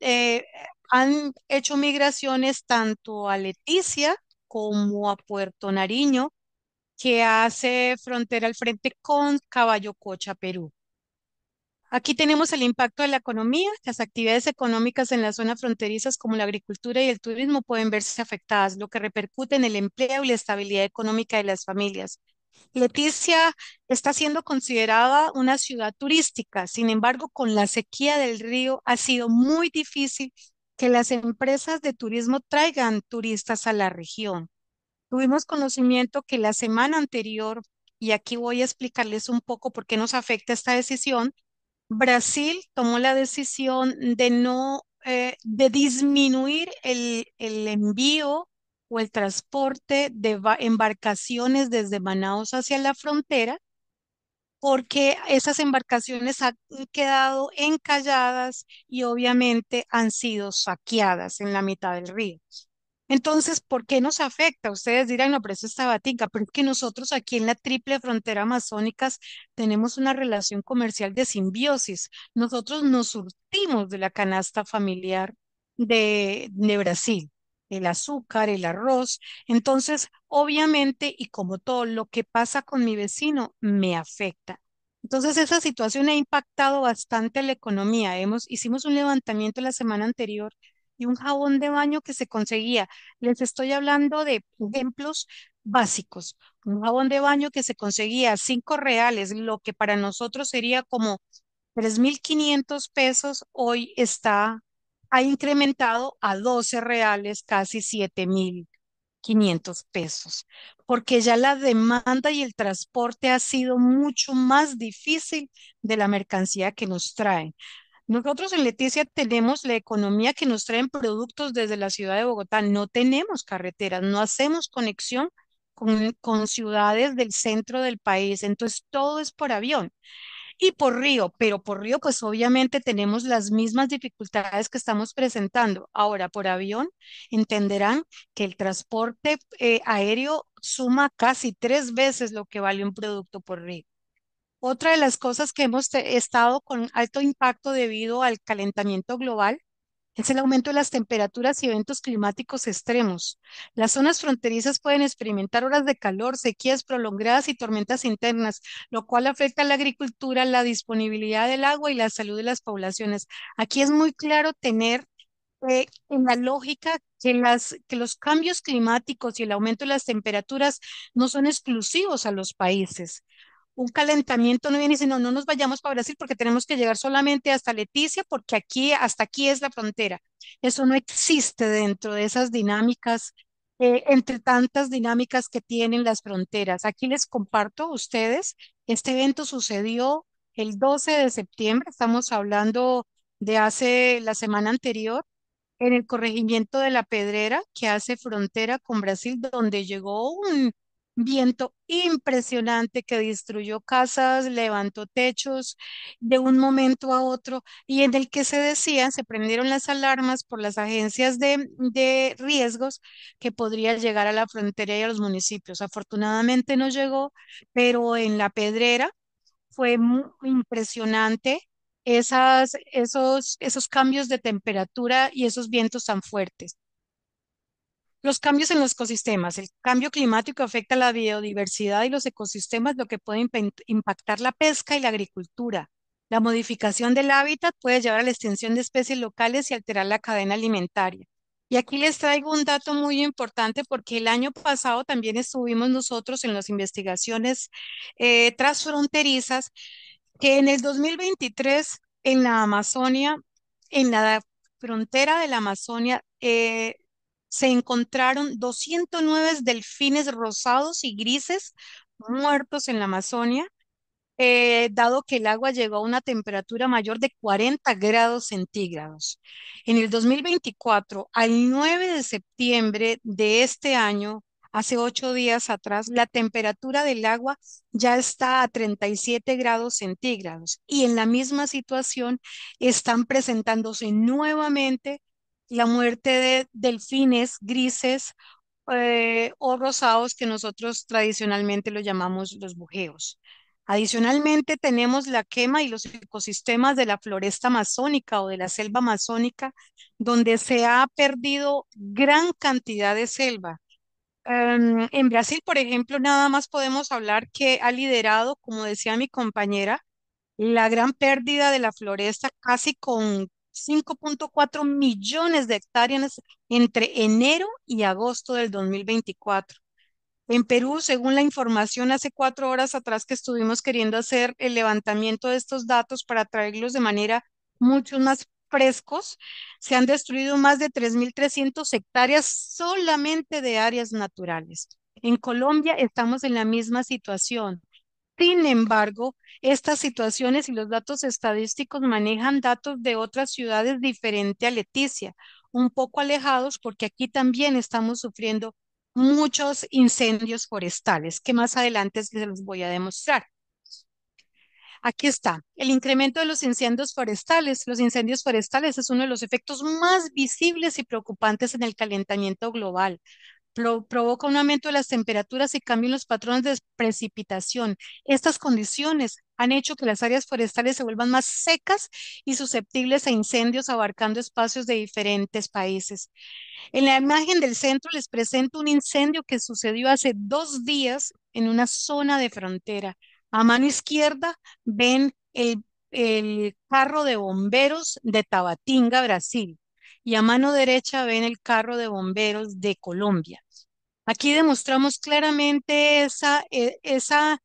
S5: hecho migraciones tanto a Leticia como a Puerto Nariño, que hace frontera al frente con Caballo Cocha, Perú. Aquí tenemos el impacto de la economía. Las actividades económicas en las zonas fronterizas como la agricultura y el turismo pueden verse afectadas, lo que repercute en el empleo y la estabilidad económica de las familias. Leticia está siendo considerada una ciudad turística. Sin embargo, con la sequía del río ha sido muy difícil que las empresas de turismo traigan turistas a la región. Tuvimos conocimiento que la semana anterior, y aquí voy a explicarles un poco por qué nos afecta esta decisión. Brasil tomó la decisión de no, de disminuir el envío o el transporte de embarcaciones desde Manaus hacia la frontera, porque esas embarcaciones han quedado encalladas y obviamente han sido saqueadas en la mitad del río. Entonces, ¿por qué nos afecta? Ustedes dirán, no, pero eso es Tabatinga, pero es que nosotros aquí en la triple frontera amazónica tenemos una relación comercial de simbiosis. Nosotros nos surtimos de la canasta familiar de Brasil, el azúcar, el arroz. Entonces, obviamente, y como todo lo que pasa con mi vecino, me afecta. Entonces, esa situación ha impactado bastante la economía. Hicimos un levantamiento la semana anterior y un jabón de baño que se conseguía. Les estoy hablando de ejemplos básicos. Un jabón de baño que se conseguía a 5 reales, lo que para nosotros sería como 3.500 pesos, hoy ha incrementado a 12 reales, casi 7.500 pesos, porque ya la demanda y el transporte ha sido mucho más difícil de la mercancía que nos traen. Nosotros en Leticia tenemos la economía que nos traen productos desde la ciudad de Bogotá. No tenemos carreteras, no hacemos conexión con ciudades del centro del país. Entonces todo es por avión y por río, pero por río pues obviamente tenemos las mismas dificultades que estamos presentando. Ahora por avión entenderán que el transporte aéreo suma casi 3 veces lo que vale un producto por río. Otra de las cosas que hemos estado con alto impacto debido al calentamiento global es el aumento de las temperaturas y eventos climáticos extremos. Las zonas fronterizas pueden experimentar horas de calor, sequías prolongadas y tormentas internas, lo cual afecta a la agricultura, la disponibilidad del agua y la salud de las poblaciones. Aquí es muy claro tener en la lógica que los cambios climáticos y el aumento de las temperaturas no son exclusivos a los países. Un calentamiento no viene diciendo no nos vayamos para Brasil porque tenemos que llegar solamente hasta Leticia porque aquí, hasta aquí es la frontera. Eso no existe dentro de esas dinámicas, entre tantas dinámicas que tienen las fronteras. Aquí les comparto a ustedes, este evento sucedió el 12 de septiembre, estamos hablando de hace la semana anterior, en el corregimiento de La Pedrera, que hace frontera con Brasil, donde llegó un viento impresionante que destruyó casas, levantó techos de un momento a otro y en el que se decía, se prendieron las alarmas por las agencias de riesgos que podría llegar a la frontera y a los municipios. Afortunadamente no llegó, pero en La Pedrera fue muy impresionante esos cambios de temperatura y esos vientos tan fuertes. Los cambios en los ecosistemas. El cambio climático afecta la biodiversidad y los ecosistemas, lo que puede impactar la pesca y la agricultura. La modificación del hábitat puede llevar a la extinción de especies locales y alterar la cadena alimentaria. Y aquí les traigo un dato muy importante porque el año pasado también estuvimos nosotros en las investigaciones transfronterizas que en el 2023 en la Amazonia, en la frontera de la Amazonia, se encontraron 209 delfines rosados y grises muertos en la Amazonia, dado que el agua llegó a una temperatura mayor de 40 grados centígrados. En el 2024, al 9 de septiembre de este año, hace 8 días atrás, la temperatura del agua ya está a 37 grados centígrados y en la misma situación están presentándose nuevamente la muerte de delfines grises o rosados que nosotros tradicionalmente lo llamamos los bujeos. Adicionalmente, tenemos la quema y los ecosistemas de la floresta amazónica o de la selva amazónica, donde se ha perdido gran cantidad de selva. En Brasil, por ejemplo, nada más podemos hablar que ha liderado, como decía mi compañera, la gran pérdida de la floresta, casi con 5,4 millones de hectáreas entre enero y agosto del 2024. En Perú, según la información hace 4 horas atrás que estuvimos queriendo hacer el levantamiento de estos datos para traerlos de manera mucho más frescos, se han destruido más de 3.300 hectáreas solamente de áreas naturales. En Colombia estamos en la misma situación. Sin embargo, estas situaciones y los datos estadísticos manejan datos de otras ciudades diferente a Leticia, un poco alejados porque aquí también estamos sufriendo muchos incendios forestales, que más adelante se los voy a demostrar. Aquí está, el incremento de los incendios forestales. Los incendios forestales es uno de los efectos más visibles y preocupantes en el calentamiento global. Provoca un aumento de las temperaturas y cambio en los patrones de precipitación. Estas condiciones han hecho que las áreas forestales se vuelvan más secas y susceptibles a incendios abarcando espacios de diferentes países. En la imagen del centro les presento un incendio que sucedió hace 2 días en una zona de frontera. A mano izquierda ven el carro de bomberos de Tabatinga, Brasil, y a mano derecha ven el carro de bomberos de Colombia. Aquí demostramos claramente esa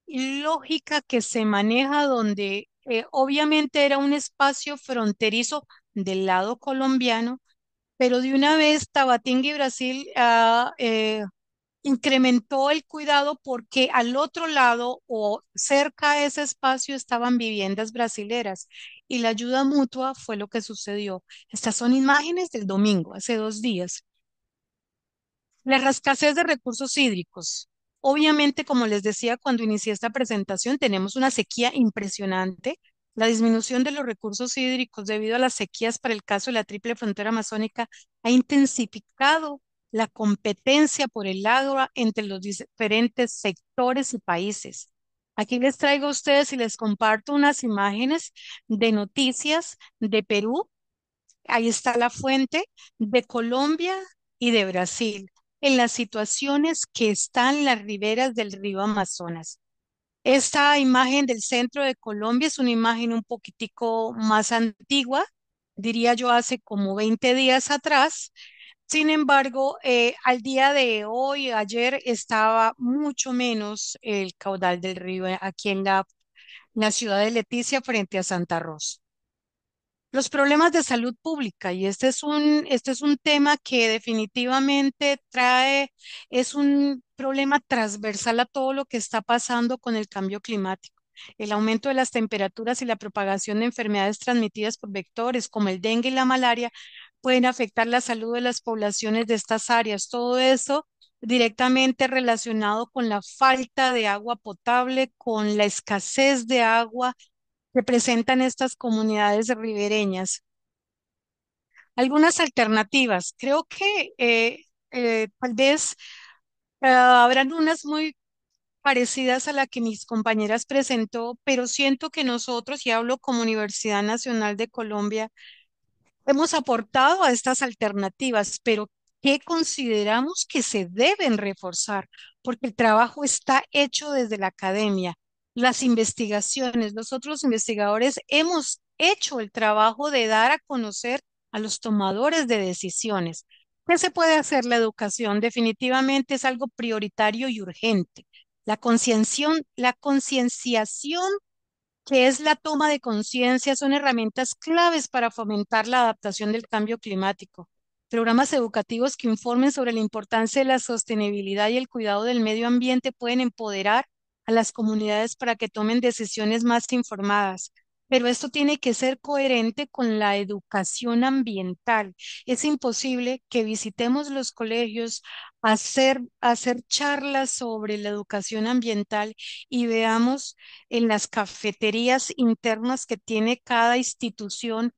S5: lógica que se maneja donde obviamente era un espacio fronterizo del lado colombiano, pero de una vez Tabatinga y Brasil incrementó el cuidado porque al otro lado o cerca a ese espacio estaban viviendas brasileras y la ayuda mutua fue lo que sucedió. Estas son imágenes del domingo, hace 2 días. La escasez de recursos hídricos. Obviamente, como les decía cuando inicié esta presentación, tenemos una sequía impresionante. La disminución de los recursos hídricos debido a las sequías para el caso de la triple frontera amazónica ha intensificado la competencia por el agua entre los diferentes sectores y países. Aquí les traigo a ustedes y les comparto unas imágenes de noticias de Perú. Ahí está la fuente de Colombia y de Brasil en las situaciones que están en las riberas del río Amazonas. Esta imagen del centro de Colombia es una imagen un poquitico más antigua, diría yo hace como 20 días atrás. Sin embargo, al día de hoy, ayer estaba mucho menos el caudal del río aquí en la ciudad de Leticia frente a Santa Rosa. Los problemas de salud pública, y este es un tema que definitivamente es un problema transversal a todo lo que está pasando con el cambio climático. El aumento de las temperaturas y la propagación de enfermedades transmitidas por vectores como el dengue y la malaria pueden afectar la salud de las poblaciones de estas áreas. Todo eso directamente relacionado con la falta de agua potable, con la escasez de agua que presentan estas comunidades ribereñas. Algunas alternativas. Creo que tal vez habrán unas muy parecidas a la que mis compañeras presentó, pero siento que nosotros, y hablo como Universidad Nacional de Colombia, hemos aportado a estas alternativas, pero ¿qué consideramos que se deben reforzar? Porque el trabajo está hecho desde la academia. Las investigaciones, los otros investigadores hemos hecho el trabajo de dar a conocer a los tomadores de decisiones. ¿Qué se puede hacer? La educación definitivamente es algo prioritario y urgente. La concienciación que es la toma de conciencia, son herramientas claves para fomentar la adaptación del cambio climático. Programas educativos que informen sobre la importancia de la sostenibilidad y el cuidado del medio ambiente pueden empoderar a las comunidades para que tomen decisiones más informadas. Pero esto tiene que ser coherente con la educación ambiental. Es imposible que visitemos los colegios, hacer charlas sobre la educación ambiental y veamos en las cafeterías internas que tiene cada institución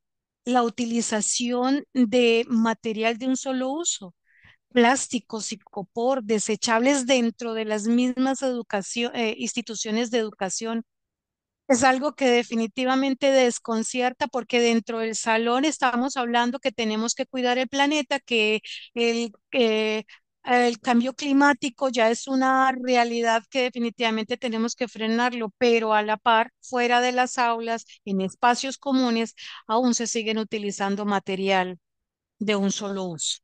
S5: la utilización de material de un solo uso, plásticos, psicopor, desechables dentro de las mismas instituciones de educación. Es algo que definitivamente desconcierta porque dentro del salón estamos hablando que tenemos que cuidar el planeta, que el, eh, el cambio climático ya es una realidad que definitivamente tenemos que frenarlo, pero a la par, fuera de las aulas, en espacios comunes, aún se siguen utilizando material de un solo uso.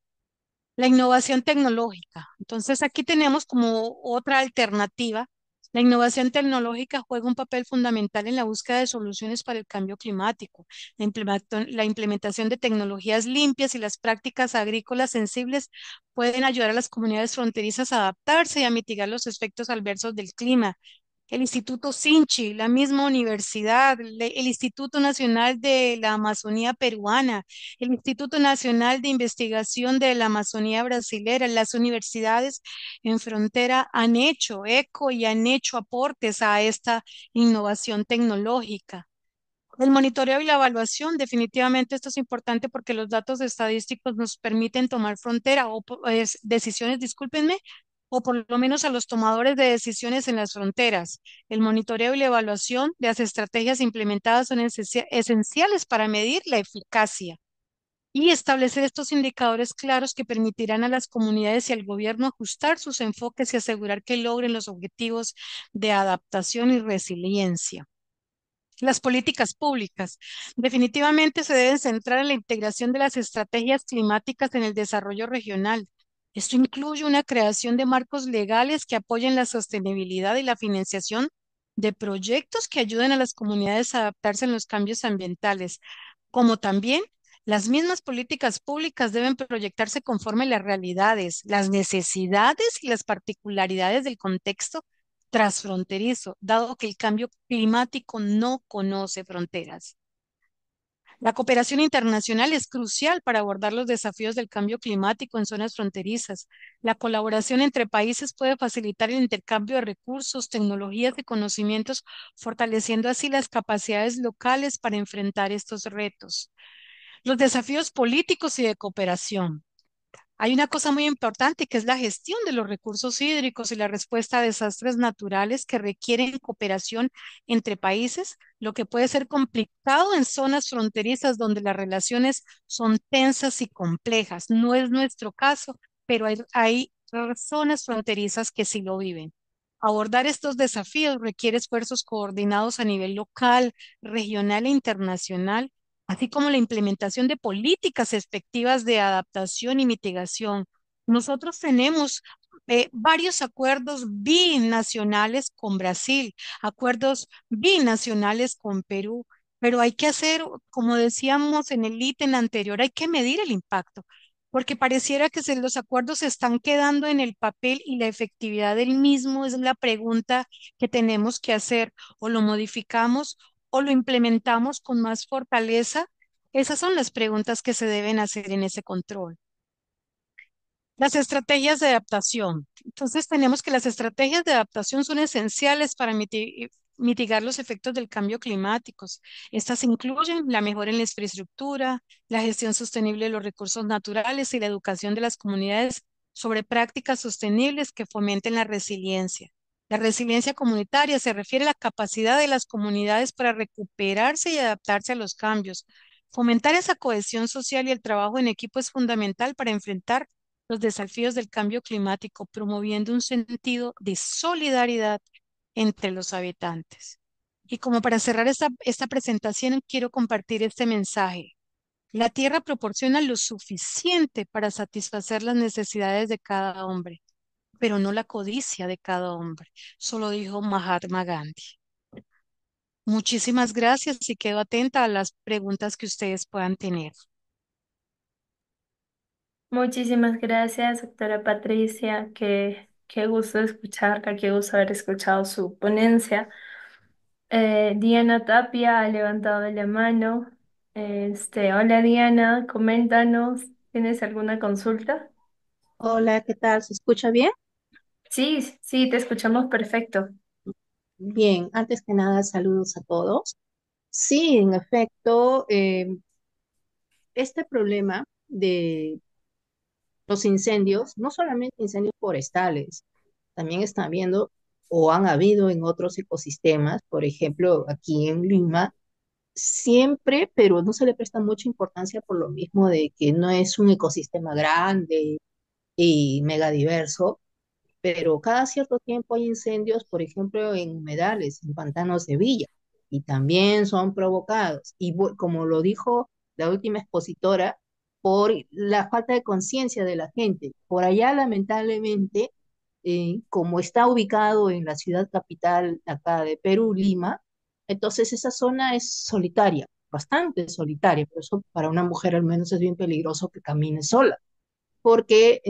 S5: La innovación tecnológica. Entonces, aquí tenemos como otra alternativa. La innovación tecnológica juega un papel fundamental en la búsqueda de soluciones para el cambio climático. La implementación de tecnologías limpias y las prácticas agrícolas sensibles pueden ayudar a las comunidades fronterizas a adaptarse y a mitigar los efectos adversos del clima. El Instituto Sinchi, la misma universidad, el Instituto Nacional de la Amazonía Peruana, el Instituto Nacional de Investigación de la Amazonía Brasilera, las universidades en frontera han hecho eco y han hecho aportes a esta innovación tecnológica. El monitoreo y la evaluación, definitivamente esto es importante porque los datos estadísticos nos permiten tomar frontera o decisiones, discúlpenme, o por lo menos a los tomadores de decisiones en las fronteras. El monitoreo y la evaluación de las estrategias implementadas son esenciales para medir la eficacia y establecer estos indicadores claros que permitirán a las comunidades y al gobierno ajustar sus enfoques y asegurar que logren los objetivos de adaptación y resiliencia. Las políticas públicas definitivamente se deben centrar en la integración de las estrategias climáticas en el desarrollo regional. Esto incluye una creación de marcos legales que apoyen la sostenibilidad y la financiación de proyectos que ayuden a las comunidades a adaptarse a los cambios ambientales, como también las mismas políticas públicas deben proyectarse conforme a las realidades, las necesidades y las particularidades del contexto transfronterizo, dado que el cambio climático no conoce fronteras. La cooperación internacional es crucial para abordar los desafíos del cambio climático en zonas fronterizas. La colaboración entre países puede facilitar el intercambio de recursos, tecnologías y conocimientos, fortaleciendo así las capacidades locales para enfrentar estos retos. Los desafíos políticos y de cooperación. Hay una cosa muy importante que es la gestión de los recursos hídricos y la respuesta a desastres naturales que requieren cooperación entre países, lo que puede ser complicado en zonas fronterizas donde las relaciones son tensas y complejas. No es nuestro caso, pero hay zonas fronterizas que sí lo viven. Abordar estos desafíos requiere esfuerzos coordinados a nivel local, regional e internacional, así como la implementación de políticas efectivas de adaptación y mitigación. Nosotros tenemos varios acuerdos binacionales con Brasil, acuerdos binacionales con Perú, pero hay que hacer, como decíamos en el ítem anterior, hay que medir el impacto, porque pareciera que los acuerdos se están quedando en el papel y la efectividad del mismo es la pregunta que tenemos que hacer, o lo modificamos o lo implementamos con más fortaleza? Esas son las preguntas que se deben hacer en ese control. Las estrategias de adaptación. Entonces tenemos que las estrategias de adaptación son esenciales para mitigar los efectos del cambio climático. Estas incluyen la mejora en la infraestructura, la gestión sostenible de los recursos naturales y la educación de las comunidades sobre prácticas sostenibles que fomenten la resiliencia. La resiliencia comunitaria se refiere a la capacidad de las comunidades para recuperarse y adaptarse a los cambios. Fomentar esa cohesión social y el trabajo en equipo es fundamental para enfrentar los desafíos del cambio climático, promoviendo un sentido de solidaridad entre los habitantes. Y como para cerrar esta presentación, quiero compartir este mensaje. La tierra proporciona lo suficiente para satisfacer las necesidades de cada hombre, pero no la codicia de cada hombre. Solo dijo Mahatma Gandhi. Muchísimas gracias y quedo atenta a las preguntas que ustedes puedan tener.
S2: Muchísimas gracias, doctora Patricia. Qué gusto escucharla, qué gusto haber escuchado su ponencia. Diana Tapia ha levantado la mano. Hola Diana, coméntanos, ¿tienes alguna consulta?
S6: Hola, ¿qué tal? ¿Se escucha bien?
S2: Sí, sí, te escuchamos perfecto.
S6: Bien, antes que nada, saludos a todos. Sí, en efecto, este problema de los incendios, no solamente incendios forestales, también están habiendo o han habido en otros ecosistemas, por ejemplo, aquí en Lima, siempre, pero no se le presta mucha importancia por lo mismo de que no es un ecosistema grande y megadiverso, pero cada cierto tiempo hay incendios, por ejemplo, en humedales, en pantanos de Villa, y también son provocados. Y como lo dijo la última expositora, por la falta de conciencia de la gente. Por allá, lamentablemente, como está ubicado en la ciudad capital acá de Perú, Lima, entonces esa zona es solitaria, bastante solitaria, por eso para una mujer al menos es bien peligroso que camine sola, porque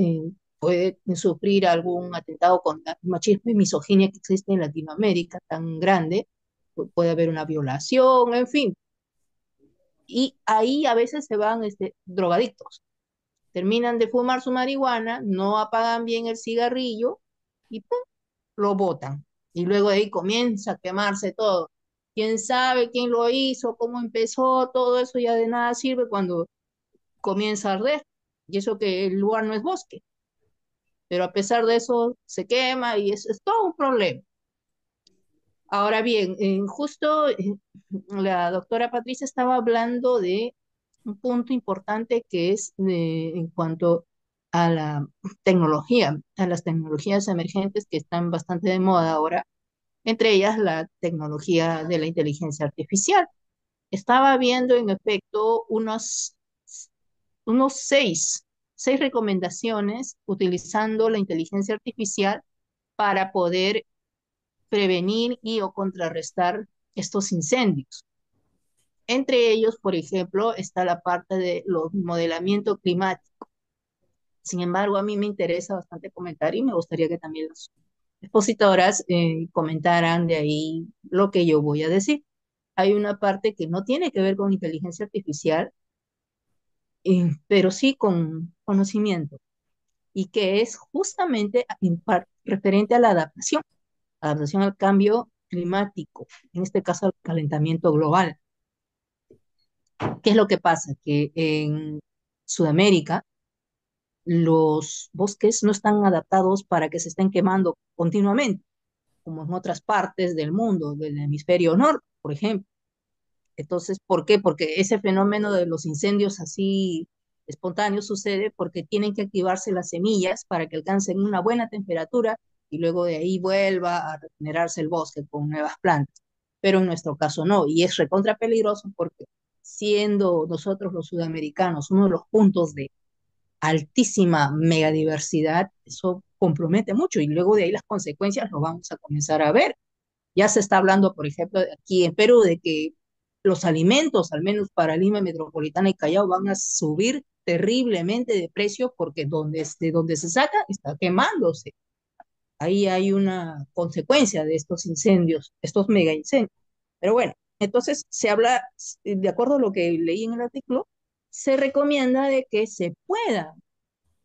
S6: puede sufrir algún atentado con el machismo y misoginia que existe en Latinoamérica tan grande, puede haber una violación, en fin, y ahí a veces se van drogadictos, terminan de fumar su marihuana, no apagan bien el cigarrillo y ¡pum! Lo botan. Y luego de ahí comienza a quemarse todo. ¿Quién sabe quién lo hizo, cómo empezó? Todo eso ya de nada sirve cuando comienza a arder. Y eso que el lugar no es bosque. Pero a pesar de eso se quema y es todo un problema. Ahora bien, justo la doctora Patricia estaba hablando de un punto importante que es en cuanto a la tecnología, a las tecnologías emergentes que están bastante de moda ahora, entre ellas la tecnología de la inteligencia artificial. Estaba viendo en efecto unos seis recomendaciones utilizando la inteligencia artificial para poder prevenir y o contrarrestar estos incendios. Entre ellos, por ejemplo, está la parte de los modelamiento climático. Sin embargo, a mí me interesa bastante comentar y me gustaría que también las expositoras comentaran de ahí lo que yo voy a decir. Hay una parte que no tiene que ver con inteligencia artificial, pero sí con conocimiento, y que es justamente referente a la adaptación al cambio climático, en este caso al calentamiento global. ¿Qué es lo que pasa? Que en Sudamérica los bosques no están adaptados para que se estén quemando continuamente, como en otras partes del mundo, del hemisferio norte, por ejemplo. Entonces, ¿por qué? Porque ese fenómeno de los incendios así espontáneos sucede porque tienen que activarse las semillas para que alcancen una buena temperatura y luego de ahí vuelva a regenerarse el bosque con nuevas plantas. Pero en nuestro caso no, y es recontra peligroso porque siendo nosotros los sudamericanos uno de los puntos de altísima megadiversidad, eso compromete mucho y luego de ahí las consecuencias lo vamos a comenzar a ver. Ya se está hablando, por ejemplo, aquí en Perú, de que los alimentos, al menos para Lima Metropolitana y Callao, van a subir terriblemente de precio porque de donde se saca está quemándose. Ahí hay una consecuencia de estos incendios, estos mega incendios. Pero bueno, entonces se habla, de acuerdo a lo que leí en el artículo, se recomienda de que se pueda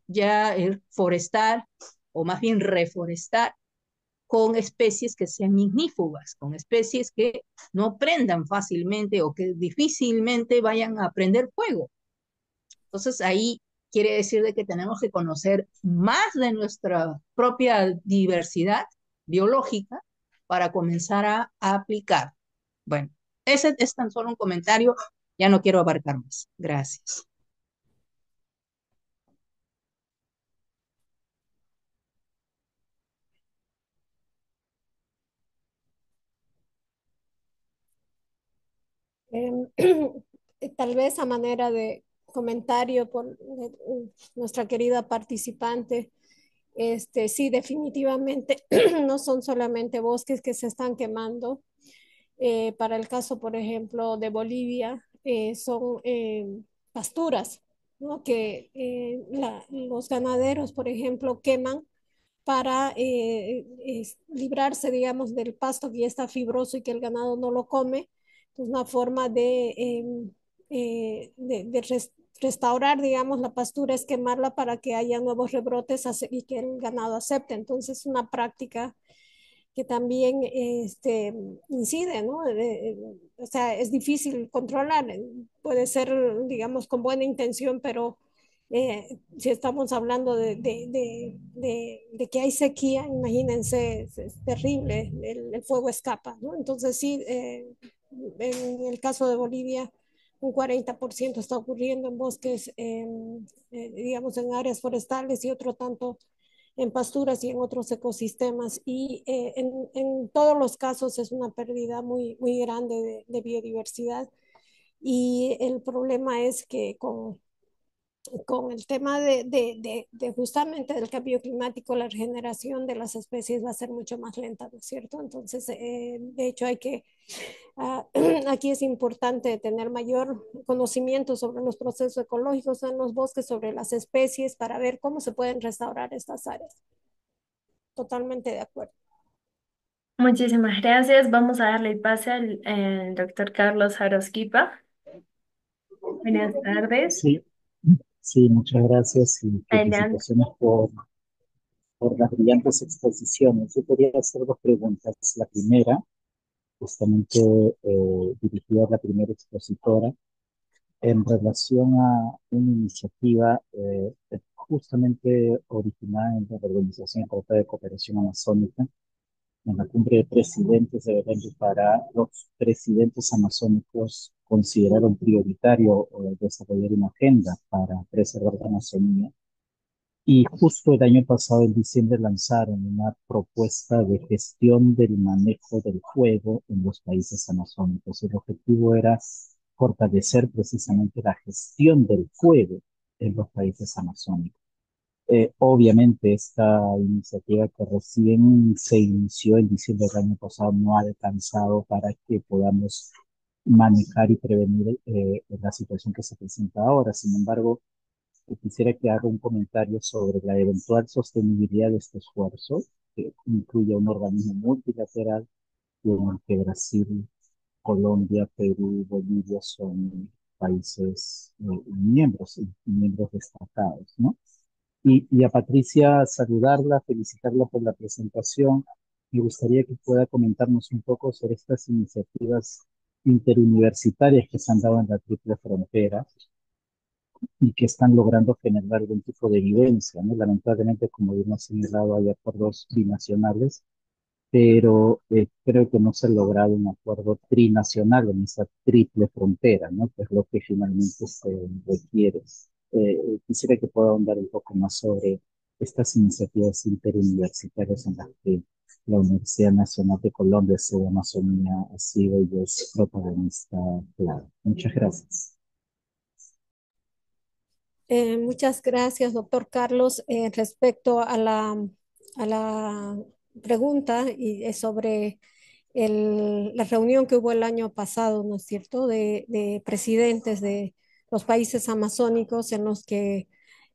S6: ya forestar o más bien reforestar con especies que sean ignífugas, con especies que no prendan fácilmente o que difícilmente vayan a prender fuego. Entonces ahí quiere decir de que tenemos que conocer más de nuestra propia diversidad biológica para comenzar a aplicar. Bueno, ese es tan solo un comentario, ya no quiero abarcar más. Gracias.
S3: Em, Tal vez a manera de comentario por nuestra querida participante, sí, definitivamente no son solamente bosques que se están quemando. Para el caso, por ejemplo, de Bolivia, son pasturas, ¿no? Que los ganaderos, por ejemplo, queman para librarse, digamos, del pasto que ya está fibroso y que el ganado no lo come. Es una forma de restaurar, digamos, la pastura, es quemarla para que haya nuevos rebrotes y que el ganado acepte. Entonces, una práctica que también incide, ¿no? O sea, es difícil controlar, puede ser, digamos, con buena intención, pero si estamos hablando de que hay sequía, imagínense, es terrible, el fuego escapa, ¿no? Entonces sí, en el caso de Bolivia, un 40% está ocurriendo en bosques, digamos, en áreas forestales y otro tanto en pasturas y en otros ecosistemas. Y en todos los casos es una pérdida muy, muy grande de biodiversidad. Y el problema es que con con el tema de justamente del cambio climático, la regeneración de las especies va a ser mucho más lenta, ¿no es cierto? Entonces, de hecho, ah, aquí es importante tener mayor conocimiento sobre los procesos ecológicos en los bosques, sobre las especies, para ver cómo se pueden restaurar estas áreas. Totalmente de acuerdo.
S2: Muchísimas gracias. Vamos a darle el pase al doctor Carlos Jarosquipa. Buenas tardes.
S7: Sí, sí, muchas gracias y
S2: Adelante.
S7: felicitaciones por las brillantes exposiciones. Yo quería hacer dos preguntas. La primera, justamente dirigida a la primera expositora, en relación a una iniciativa justamente originada en la Organización Europea de Cooperación Amazónica, en la cumbre de presidentes de Belén do Pará, los presidentes amazónicos consideraron prioritario desarrollar una agenda para preservar la Amazonía. Y justo el año pasado, en diciembre, lanzaron una propuesta de gestión del manejo del fuego en los países amazónicos. El objetivo era fortalecer precisamente la gestión del fuego en los países amazónicos. Obviamente, esta iniciativa que recién se inició en diciembre del año pasado no ha alcanzado para que podamos manejar y prevenir la situación que se presenta ahora. Sin embargo, quisiera que haga un comentario sobre la eventual sostenibilidad de este esfuerzo, que incluye un organismo multilateral en el que Brasil, Colombia, Perú, Bolivia son países miembros y miembros destacados, ¿no? Y a Patricia saludarla, felicitarla por la presentación. Me gustaría que pueda comentarnos un poco sobre estas iniciativas interuniversitarias que se han dado en la Triple Frontera y que están logrando generar algún tipo de evidencia, ¿no? Lamentablemente, como bien ha señalado, hay acuerdos binacionales, pero creo que no se ha logrado un acuerdo trinacional en esa triple frontera, ¿no? Que es lo que finalmente se requiere. Quisiera que pueda ahondar un poco más sobre estas iniciativas interuniversitarias en las que la Universidad Nacional de Colombia, sede Amazonía, ha sido y es protagonista clave. Muchas gracias.
S3: Muchas gracias, doctor Carlos. Respecto a la pregunta y sobre la reunión que hubo el año pasado, ¿no es cierto?, de presidentes de los países amazónicos en los que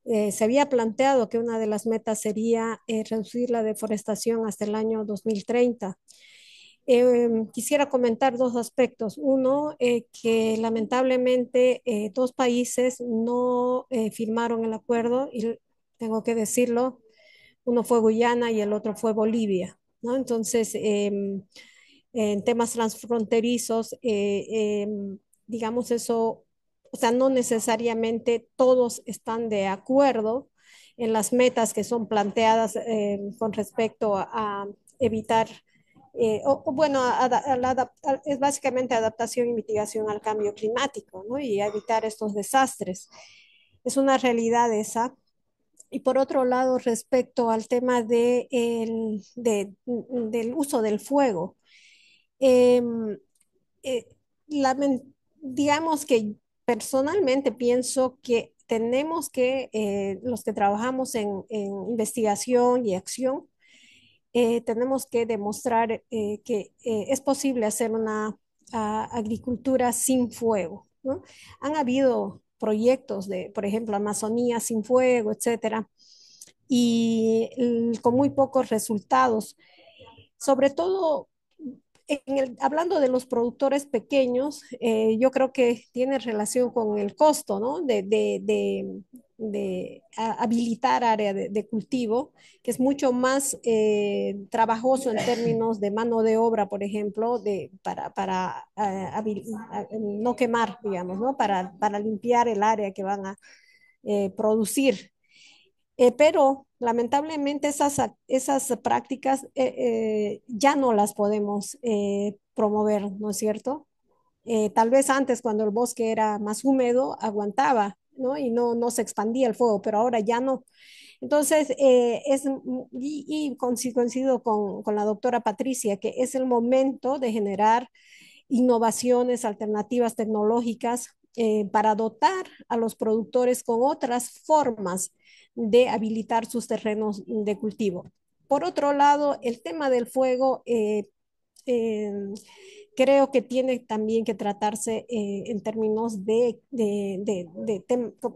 S3: se había planteado que una de las metas sería reducir la deforestación hasta el año 2030. Quisiera comentar dos aspectos. Uno, que lamentablemente dos países no firmaron el acuerdo y tengo que decirlo, uno fue Guyana y el otro fue Bolivia, ¿no? Entonces, en temas transfronterizos, digamos eso, o sea, no necesariamente todos están de acuerdo en las metas que son planteadas con respecto a evitar bueno, es básicamente adaptación y mitigación al cambio climático, ¿no? Y a evitar estos desastres. Es una realidad esa. Y por otro lado, respecto al tema del uso del fuego, em, eh, digamos que personalmente pienso que tenemos que, los que trabajamos en investigación y acción, tenemos que demostrar que es posible hacer una agricultura sin fuego, ¿no? Han habido proyectos de, por ejemplo, Amazonía sin fuego, etcétera, y con muy pocos resultados. Sobre todo, hablando de los productores pequeños, yo creo que tiene relación con el costo, ¿no? Habilitar área de cultivo, que es mucho más trabajoso en términos de mano de obra, por ejemplo, para no quemar, digamos, ¿no? Para limpiar el área que van a producir. Pero lamentablemente esas prácticas ya no las podemos promover, ¿no es cierto? Tal vez antes, cuando el bosque era más húmedo, aguantaba, ¿no? Y no se expandía el fuego, pero ahora ya no. Entonces, coincido con la doctora Patricia, que es el momento de generar innovaciones, alternativas tecnológicas para dotar a los productores con otras formas de habilitar sus terrenos de cultivo. Por otro lado, el tema del fuego eh, creo que tiene también que tratarse en términos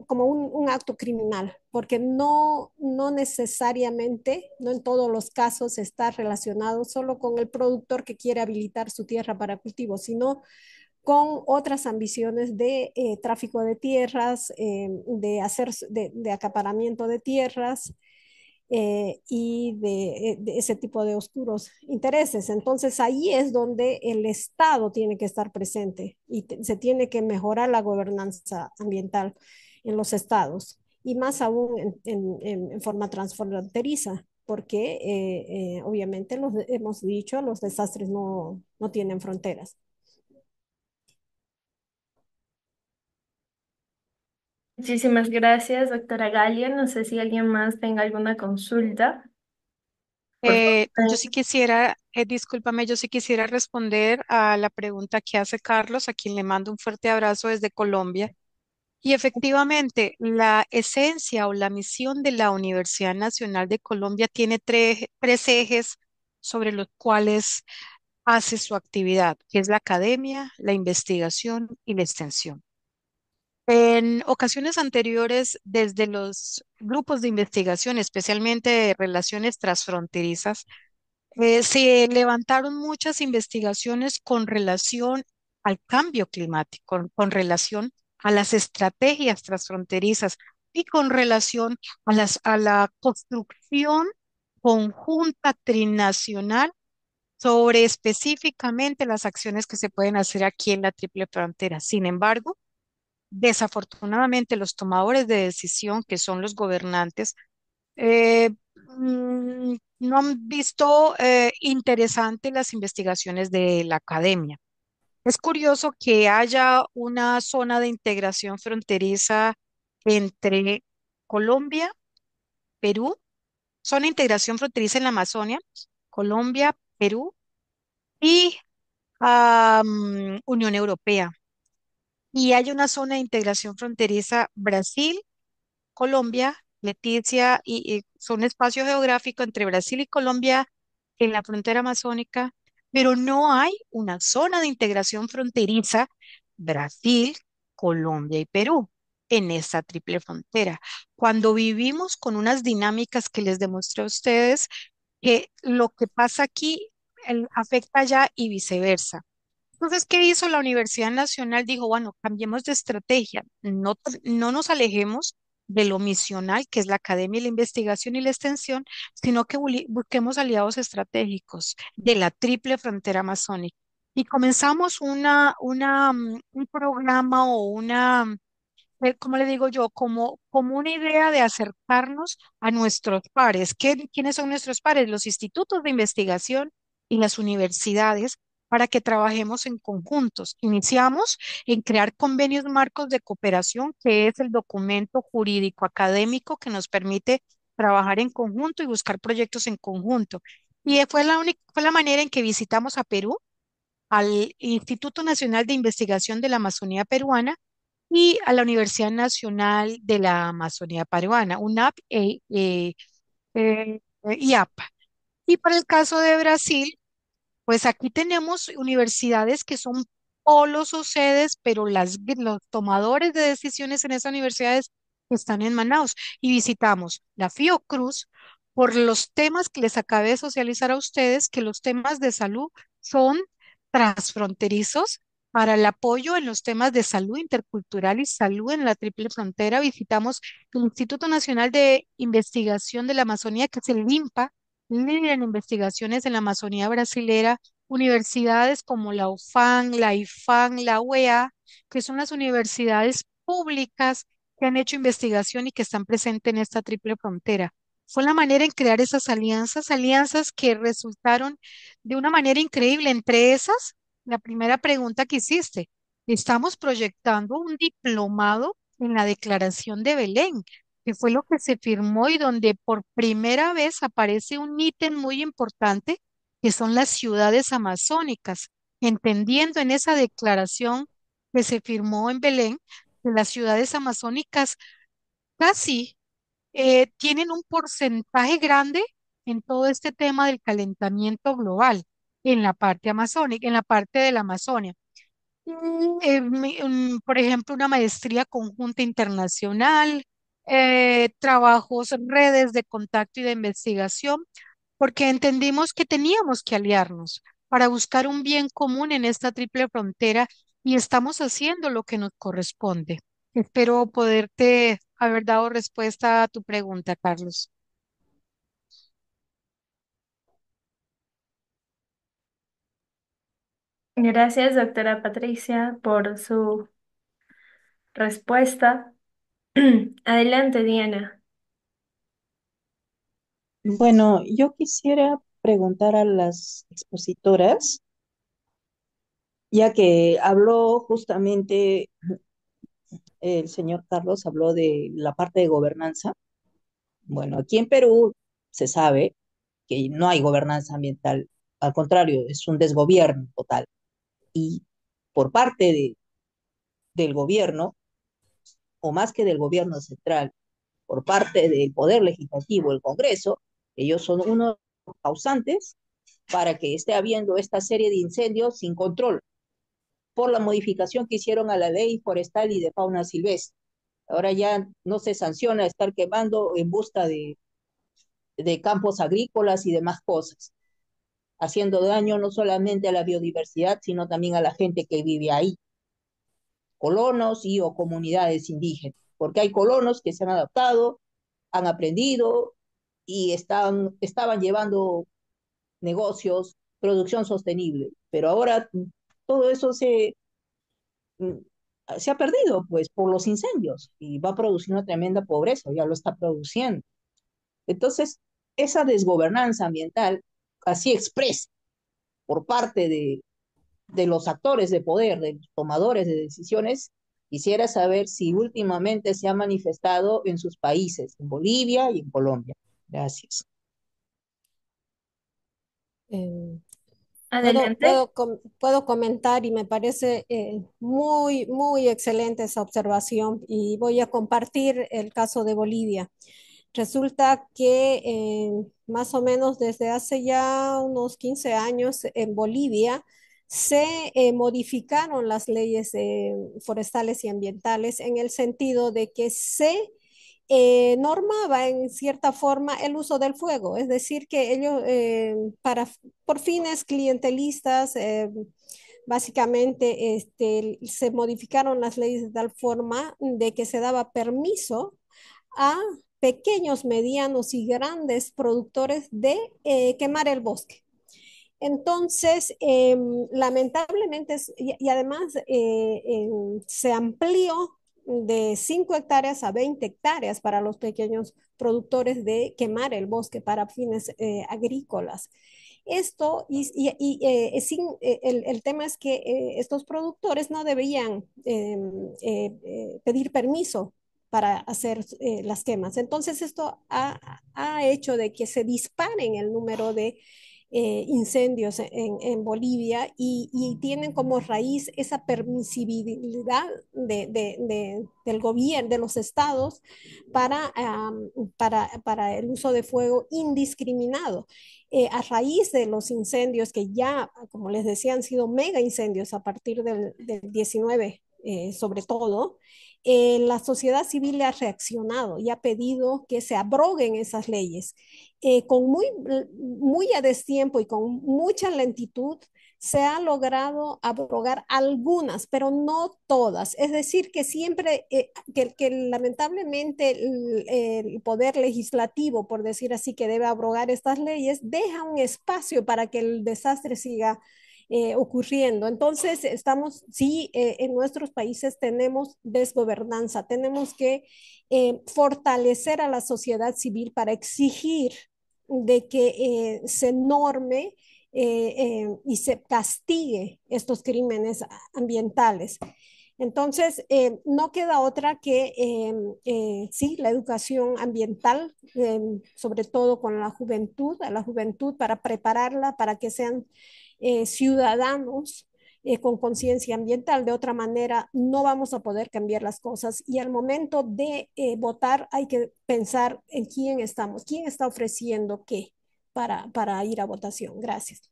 S3: como un acto criminal, porque no necesariamente, no en todos los casos está relacionado solo con el productor que quiere habilitar su tierra para cultivo, sino con otras ambiciones de tráfico de tierras, de acaparamiento de tierras y de ese tipo de oscuros intereses. Entonces ahí es donde el Estado tiene que estar presente y se tiene que mejorar la gobernanza ambiental en los estados y más aún en forma transfronteriza, porque obviamente hemos dicho, los desastres no tienen fronteras.
S2: Muchísimas gracias, doctora Galia. No sé si alguien más tenga alguna consulta. Por
S5: Yo
S2: favor.
S5: sí quisiera, discúlpame, yo sí quisiera responder a la pregunta que hace Carlos, a quien le mando un fuerte abrazo desde Colombia. Y efectivamente, la esencia o la misión de la Universidad Nacional de Colombia tiene tres ejes sobre los cuales hace su actividad, que es la academia, la investigación y la extensión. En ocasiones anteriores, desde los grupos de investigación, especialmente de relaciones transfronterizas, se levantaron muchas investigaciones con relación al cambio climático, con relación a las estrategias transfronterizas y con relación a la construcción conjunta trinacional sobre específicamente las acciones que se pueden hacer aquí en la Triple Frontera. Sin embargo, desafortunadamente los tomadores de decisión, que son los gobernantes, eh, no han visto interesante las investigaciones de la academia. Es curioso que haya una zona de integración fronteriza entre Colombia, Perú, zona de integración fronteriza en la Amazonia, Colombia, Perú y Unión Europea. Y hay una zona de integración fronteriza Brasil, Colombia, Leticia, y son espacio geográfico entre Brasil y Colombia en la frontera amazónica, pero no hay una zona de integración fronteriza Brasil, Colombia y Perú en esa triple frontera. Cuando vivimos con unas dinámicas que les demostré a ustedes, que lo que pasa aquí afecta allá y viceversa. Entonces, ¿qué hizo la Universidad Nacional? Dijo, bueno, cambiemos de estrategia, no nos alejemos de lo misional, que es la academia, la investigación y la extensión, sino que busquemos aliados estratégicos de la triple frontera amazónica. Y comenzamos un programa o ¿cómo le digo yo? Como una idea de acercarnos a nuestros pares. ¿Quiénes son nuestros pares? Los institutos de investigación y las universidades para que trabajemos en conjuntos. Iniciamos en crear convenios marcos de cooperación, que es el documento jurídico académico que nos permite trabajar en conjunto y buscar proyectos en conjunto. Y fue la manera en que visitamos a Perú, al Instituto Nacional de Investigación de la Amazonía Peruana y a la Universidad Nacional de la Amazonía Peruana, UNAP IAPA. Y para el caso de Brasil, pues aquí tenemos universidades que son polos o sedes, pero los tomadores de decisiones en esas universidades están en Manaus. Y visitamos la Fiocruz por los temas que les acabé de socializar a ustedes, que los temas de salud son transfronterizos. Para el apoyo en los temas de salud intercultural y salud en la Triple Frontera, visitamos el Instituto Nacional de Investigación de la Amazonía, que es el INPA, líder en investigaciones en la Amazonía brasilera, universidades como la UFAN, la IFAN, la UEA, que son las universidades públicas que han hecho investigación y que están presentes en esta triple frontera. Fue la manera en crear esas alianzas, alianzas que resultaron de una manera increíble. Entre esas, la primera pregunta que hiciste, estamos proyectando un diplomado en la Declaración de Belén, que fue lo que se firmó y donde por primera vez aparece un ítem muy importante, que son las ciudades amazónicas, entendiendo en esa declaración que se firmó en Belén, de las ciudades amazónicas, casi tienen un porcentaje grande en todo este tema del calentamiento global en la parte amazónica, en la parte de la Amazonia. Por ejemplo, una maestría conjunta internacional, trabajos, redes de contacto y de investigación, porque entendimos que teníamos que aliarnos para buscar un bien común en esta triple frontera y estamos haciendo lo que nos corresponde. Espero poderte haber dado respuesta a tu pregunta, Carlos.
S2: Gracias, doctora Patricia, por su respuesta. Adelante, Diana.
S6: Bueno, yo quisiera preguntar a las expositoras, ya que habló justamente el señor Carlos, habló de la parte de gobernanza. Bueno, aquí en Perú se sabe que no hay gobernanza ambiental, al contrario, es un desgobierno total. Y por parte del gobierno, o más que del gobierno central, por parte del Poder Legislativo, el Congreso, ellos son unos causantes para que esté habiendo esta serie de incendios sin control por la modificación que hicieron a la ley forestal y de fauna silvestre. Ahora ya no se sanciona estar quemando en busca de campos agrícolas y demás cosas, haciendo daño no solamente a la biodiversidad, sino también a la gente que vive ahí, colonos y o comunidades indígenas, porque hay colonos que se han adaptado, han aprendido y estaban llevando negocios, producción sostenible, pero ahora todo eso mm, se ha perdido pues por los incendios y va a producir una tremenda pobreza, ya lo está produciendo. Entonces, esa desgobernanza ambiental, así expresa por parte de los actores de poder, de los tomadores de decisiones, quisiera saber si últimamente se ha manifestado en sus países, en Bolivia y en Colombia. Gracias.
S3: Eh,
S2: Adelante.
S3: puedo comentar y me parece muy, muy excelente esa observación y voy a compartir el caso de Bolivia. Resulta que más o menos desde hace ya unos 15 años en Bolivia se modificaron las leyes forestales y ambientales en el sentido de que se normaba en cierta forma el uso del fuego, es decir, que ellos por fines clientelistas, básicamente se modificaron las leyes de tal forma de que se daba permiso a pequeños, medianos y grandes productores de quemar el bosque. Entonces, lamentablemente, y además se amplió de 5 hectáreas a 20 hectáreas para los pequeños productores de quemar el bosque para fines agrícolas. Esto, el tema es que estos productores no debían pedir permiso para hacer las quemas. Entonces, esto ha hecho de que se disparen el número de incendios en Bolivia y tienen como raíz esa permisibilidad del gobierno, de los estados para el uso de fuego indiscriminado. A raíz de los incendios que ya, como les decía, han sido mega incendios a partir del 19, sobre todo, la sociedad civil ha reaccionado y ha pedido que se abroguen esas leyes con muy a destiempo y con mucha lentitud, se ha logrado abrogar algunas, pero no todas. Es decir, que siempre, que lamentablemente el poder legislativo, por decir así, que debe abrogar estas leyes, deja un espacio para que el desastre siga ocurriendo. Entonces, sí, en nuestros países tenemos desgobernanza, tenemos que fortalecer a la sociedad civil para exigir de que se norme y se castigue estos crímenes ambientales. Entonces, no queda otra que, sí, la educación ambiental, sobre todo con la juventud, a la juventud para prepararla para que sean ciudadanos con conciencia ambiental. De otra manera, no vamos a poder cambiar las cosas. Y al momento de votar, hay que pensar en quién estamos, quién está ofreciendo qué para ir a votación. Gracias.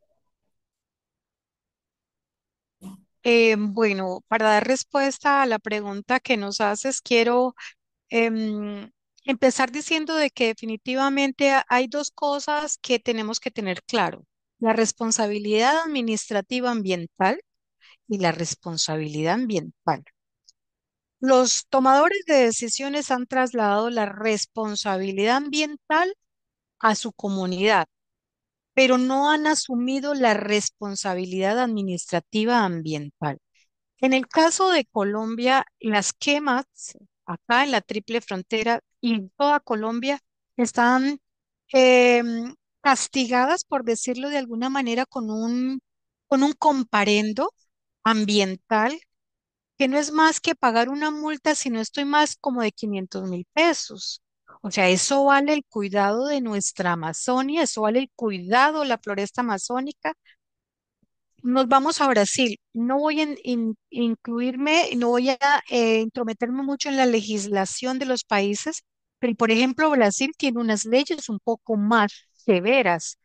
S5: Bueno, para dar respuesta a la pregunta que nos haces, quiero em, empezar diciendo de que definitivamente hay dos cosas que tenemos que tener claro: la responsabilidad administrativa ambiental y la responsabilidad ambiental. Los tomadores de decisiones han trasladado la responsabilidad ambiental a su comunidad, pero no han asumido la responsabilidad administrativa ambiental. En el caso de Colombia, las quemas acá en la Triple Frontera y en toda Colombia están castigadas, por decirlo de alguna manera, con un comparendo ambiental que no es más que pagar una multa, si no estoy más, como de 500.000 pesos. O sea, eso vale el cuidado de nuestra Amazonia, eso vale el cuidado de la floresta amazónica. Nos vamos a Brasil. No voy a incluirme, no voy a intrometerme mucho en la legislación de los países, pero por ejemplo, Brasil tiene unas leyes un poco más severas,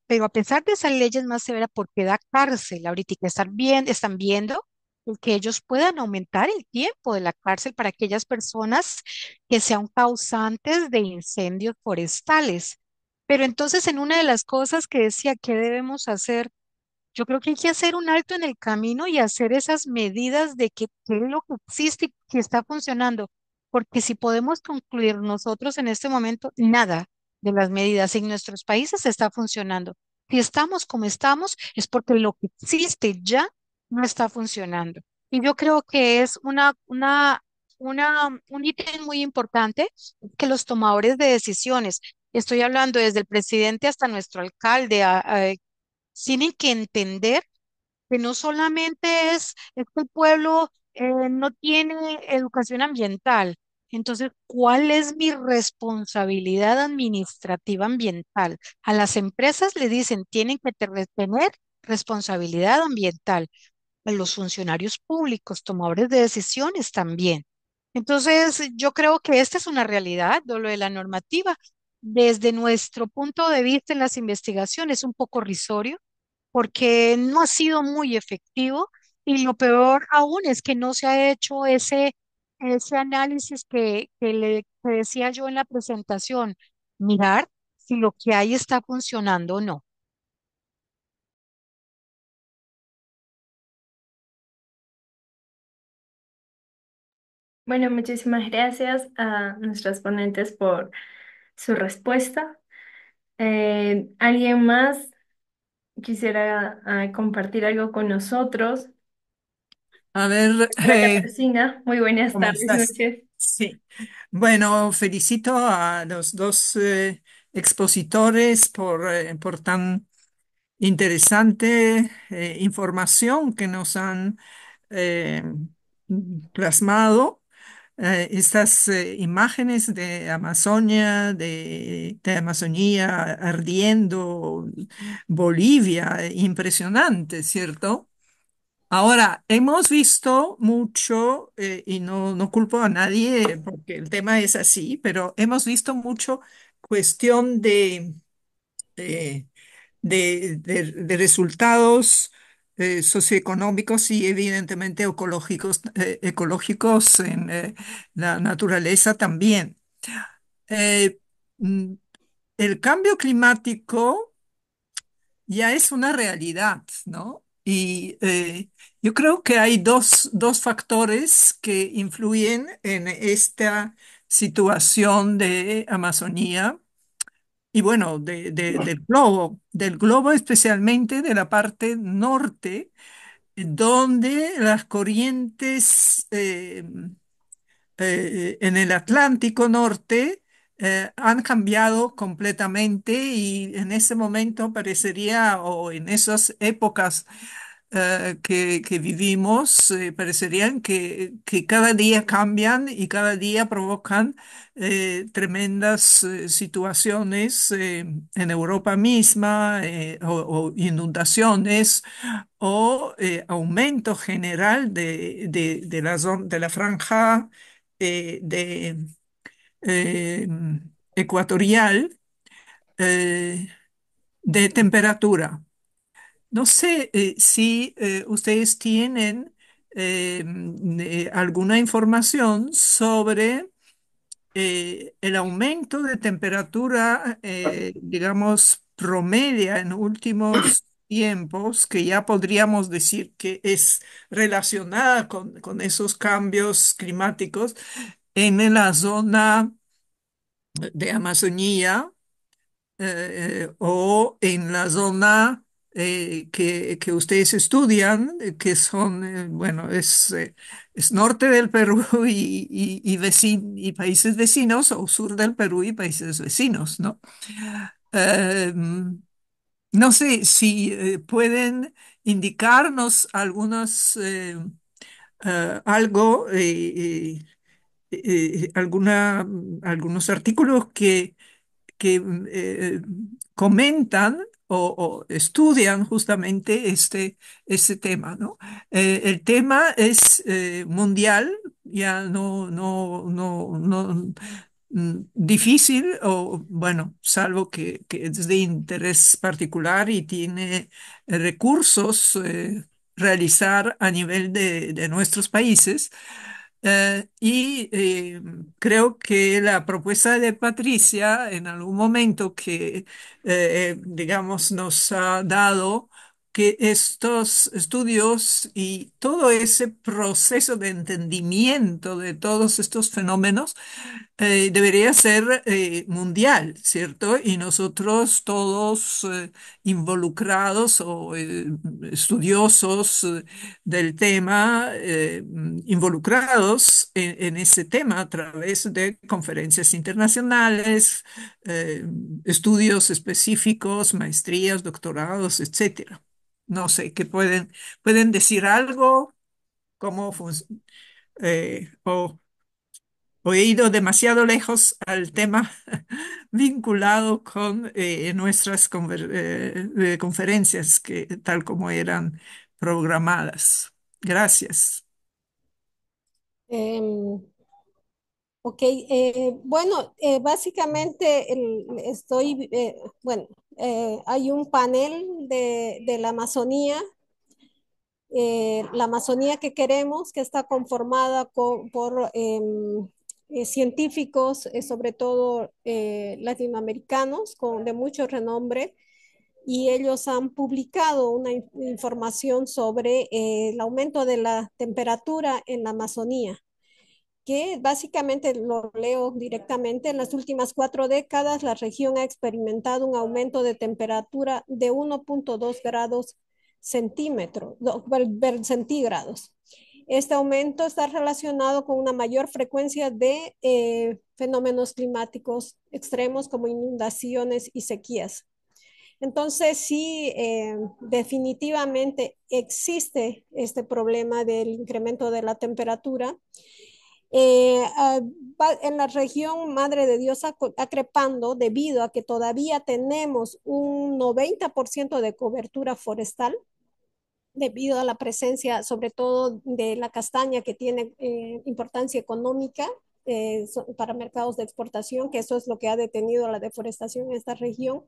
S5: pero a pesar de esas leyes más severas, porque da cárcel, ahorita que están viendo el que ellos puedan aumentar el tiempo de la cárcel para aquellas personas que sean causantes de incendios forestales. Pero entonces, en una de las cosas que decía que debemos hacer, yo creo que hay que hacer un alto en el camino y hacer esas medidas de qué es lo que existe y que está funcionando. Porque si podemos concluir nosotros en este momento, nada de las medidas en nuestros países está funcionando. Si estamos como estamos, es porque lo que existe ya no está funcionando. Y yo creo que es un ítem muy importante que los tomadores de decisiones, estoy hablando desde el presidente hasta nuestro alcalde, tienen que entender que no solamente es que el pueblo no tiene educación ambiental. Entonces, ¿cuál es mi responsabilidad administrativa ambiental? A las empresas le dicen, tienen que tener responsabilidad ambiental. A los funcionarios públicos, tomadores de decisiones también. Entonces, yo creo que esta es una realidad, lo de la normativa. Desde nuestro punto de vista en las investigaciones, un poco risorio porque no ha sido muy efectivo y lo peor aún es que no se ha hecho ese análisis que decía yo en la presentación, mirar si lo que hay está funcionando o no.
S2: Bueno, muchísimas gracias a nuestras ponentes por su respuesta. ¿Alguien más quisiera compartir algo con nosotros?
S8: A ver,
S2: Señora Catarcina, muy buenas
S8: ¿cómo
S2: tardes,
S8: estás?
S2: noches.
S8: Sí. Bueno, felicito a los dos expositores por tan interesante información que nos han eh, plasmado. Estas imágenes de Amazonia, de Amazonía ardiendo, Bolivia, impresionante, ¿cierto? Ahora, hemos visto mucho, y no culpo a nadie porque el tema es así, pero hemos visto mucho cuestión eh, de resultados socioeconómicos y evidentemente ecológicos en la naturaleza también. Eh, mm, el cambio climático ya es una realidad, ¿no? Y yo creo que hay dos factores que influyen en esta situación de Amazonía y bueno, del globo especialmente de la parte norte, donde las corrientes en el Atlántico Norte han cambiado completamente y en ese momento parecería, o en esas épocas que vivimos parecerían que cada día cambian y cada día provocan tremendas situaciones en Europa misma, o inundaciones o aumento general de la franja eh, ecuatorial eh, de temperatura. No sé si ustedes tienen alguna información sobre el aumento de temperatura, digamos, promedia en últimos tiempos, que ya podríamos decir que es relacionada con esos cambios climáticos en la zona de Amazonía, o en la zona que ustedes estudian, que son, bueno, es norte del Perú y países vecinos, o sur del Perú y países vecinos, ¿no? No sé si pueden indicarnos algo, algunos artículos que comentan o estudian justamente este tema, ¿no? El tema es mundial, ya no difícil, o bueno, salvo que es de interés particular y tiene recursos realizar a nivel de nuestros países. Creo que la propuesta de Patricia en algún momento digamos, nos ha dado que estos estudios y todo ese proceso de entendimiento de todos estos fenómenos debería ser mundial, ¿cierto? Y nosotros todos involucrados o estudiosos del tema, involucrados en ese tema a través de conferencias internacionales, eh, estudios específicos, maestrías, doctorados, etcétera. No sé, pueden decir algo? ¿Cómo funciona? ¿O he ido demasiado lejos al tema vinculado con nuestras conferencias, tal como eran programadas? Gracias.
S3: Em, ok, bueno, básicamente bueno, hay un panel de la Amazonía que queremos, que está conformada por científicos, sobre todo latinoamericanos, de mucho renombre, y ellos han publicado una información sobre el aumento de la temperatura en la Amazonía, que básicamente lo leo directamente. En las últimas 4 décadas, la región ha experimentado un aumento de temperatura de 1,2 grados centígrados. Este aumento está relacionado con una mayor frecuencia de fenómenos climáticos extremos como inundaciones y sequías. Entonces, sí, definitivamente existe este problema del incremento de la temperatura. En la región Madre de Dios Acrepando, debido a que todavía tenemos un 90% de cobertura forestal, debido a la presencia sobre todo de la castaña, que tiene importancia económica para mercados de exportación, que eso es lo que ha detenido la deforestación en esta región.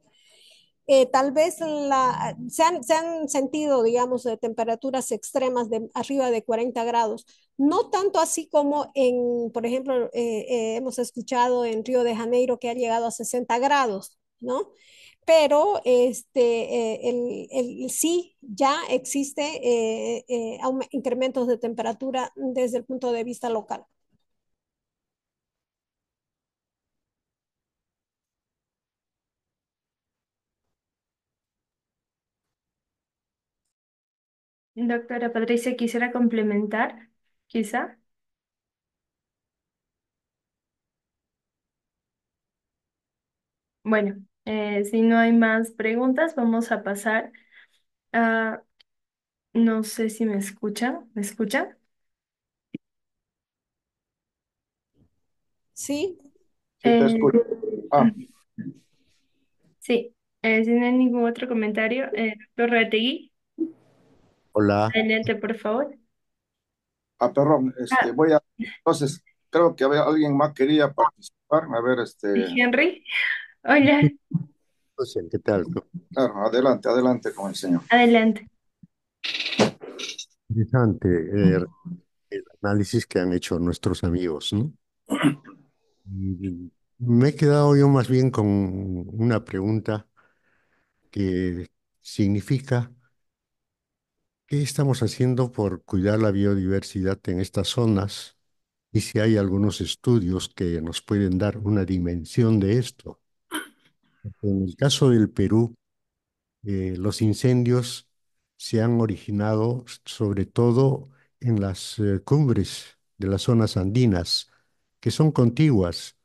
S3: Tal vez se han sentido, digamos, de temperaturas extremas de arriba de 40 grados. No tanto así como por ejemplo, hemos escuchado en Río de Janeiro, que ha llegado a 60 grados, ¿no? Pero sí, ya existe incrementos de temperatura desde el punto de vista local.
S2: Doctora Patricia, quisiera complementar, quizá. Bueno, si no hay más preguntas, vamos a pasar a No sé si me escuchan. ¿Me escuchan?
S3: Sí,
S9: Sí, te
S2: Eh,
S9: escucho. Ah,
S2: sí, si no hay ningún otro comentario, doctor Retegui,
S10: Hola,
S2: adelante, por favor.
S9: perdón,
S2: Ah,
S9: voy a, entonces, creo que había alguien más quería participar. A ver,
S2: Henry, hola,
S10: José, ¿qué tal?
S9: claro, adelante, adelante con el señor.
S2: adelante.
S10: Interesante el análisis que han hecho nuestros amigos, ¿no? Y me he quedado yo más bien con una pregunta que significa, ¿qué estamos haciendo por cuidar la biodiversidad en estas zonas? Y si hay algunos estudios que nos pueden dar una dimensión de esto. En el caso del Perú, los incendios se han originado sobre todo en las cumbres de las zonas andinas, que son contiguas,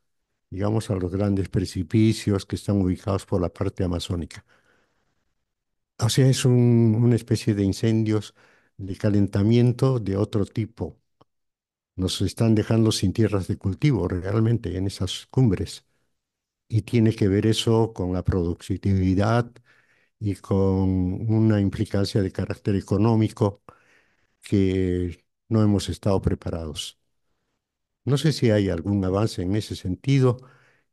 S10: digamos, a los grandes precipicios que están ubicados por la parte amazónica. O sea, es una especie de incendios de calentamiento de otro tipo. Nos están dejando sin tierras de cultivo realmente en esas cumbres. Y tiene que ver eso con la productividad y con una implicancia de carácter económico que no hemos estado preparados. No sé si hay algún avance en ese sentido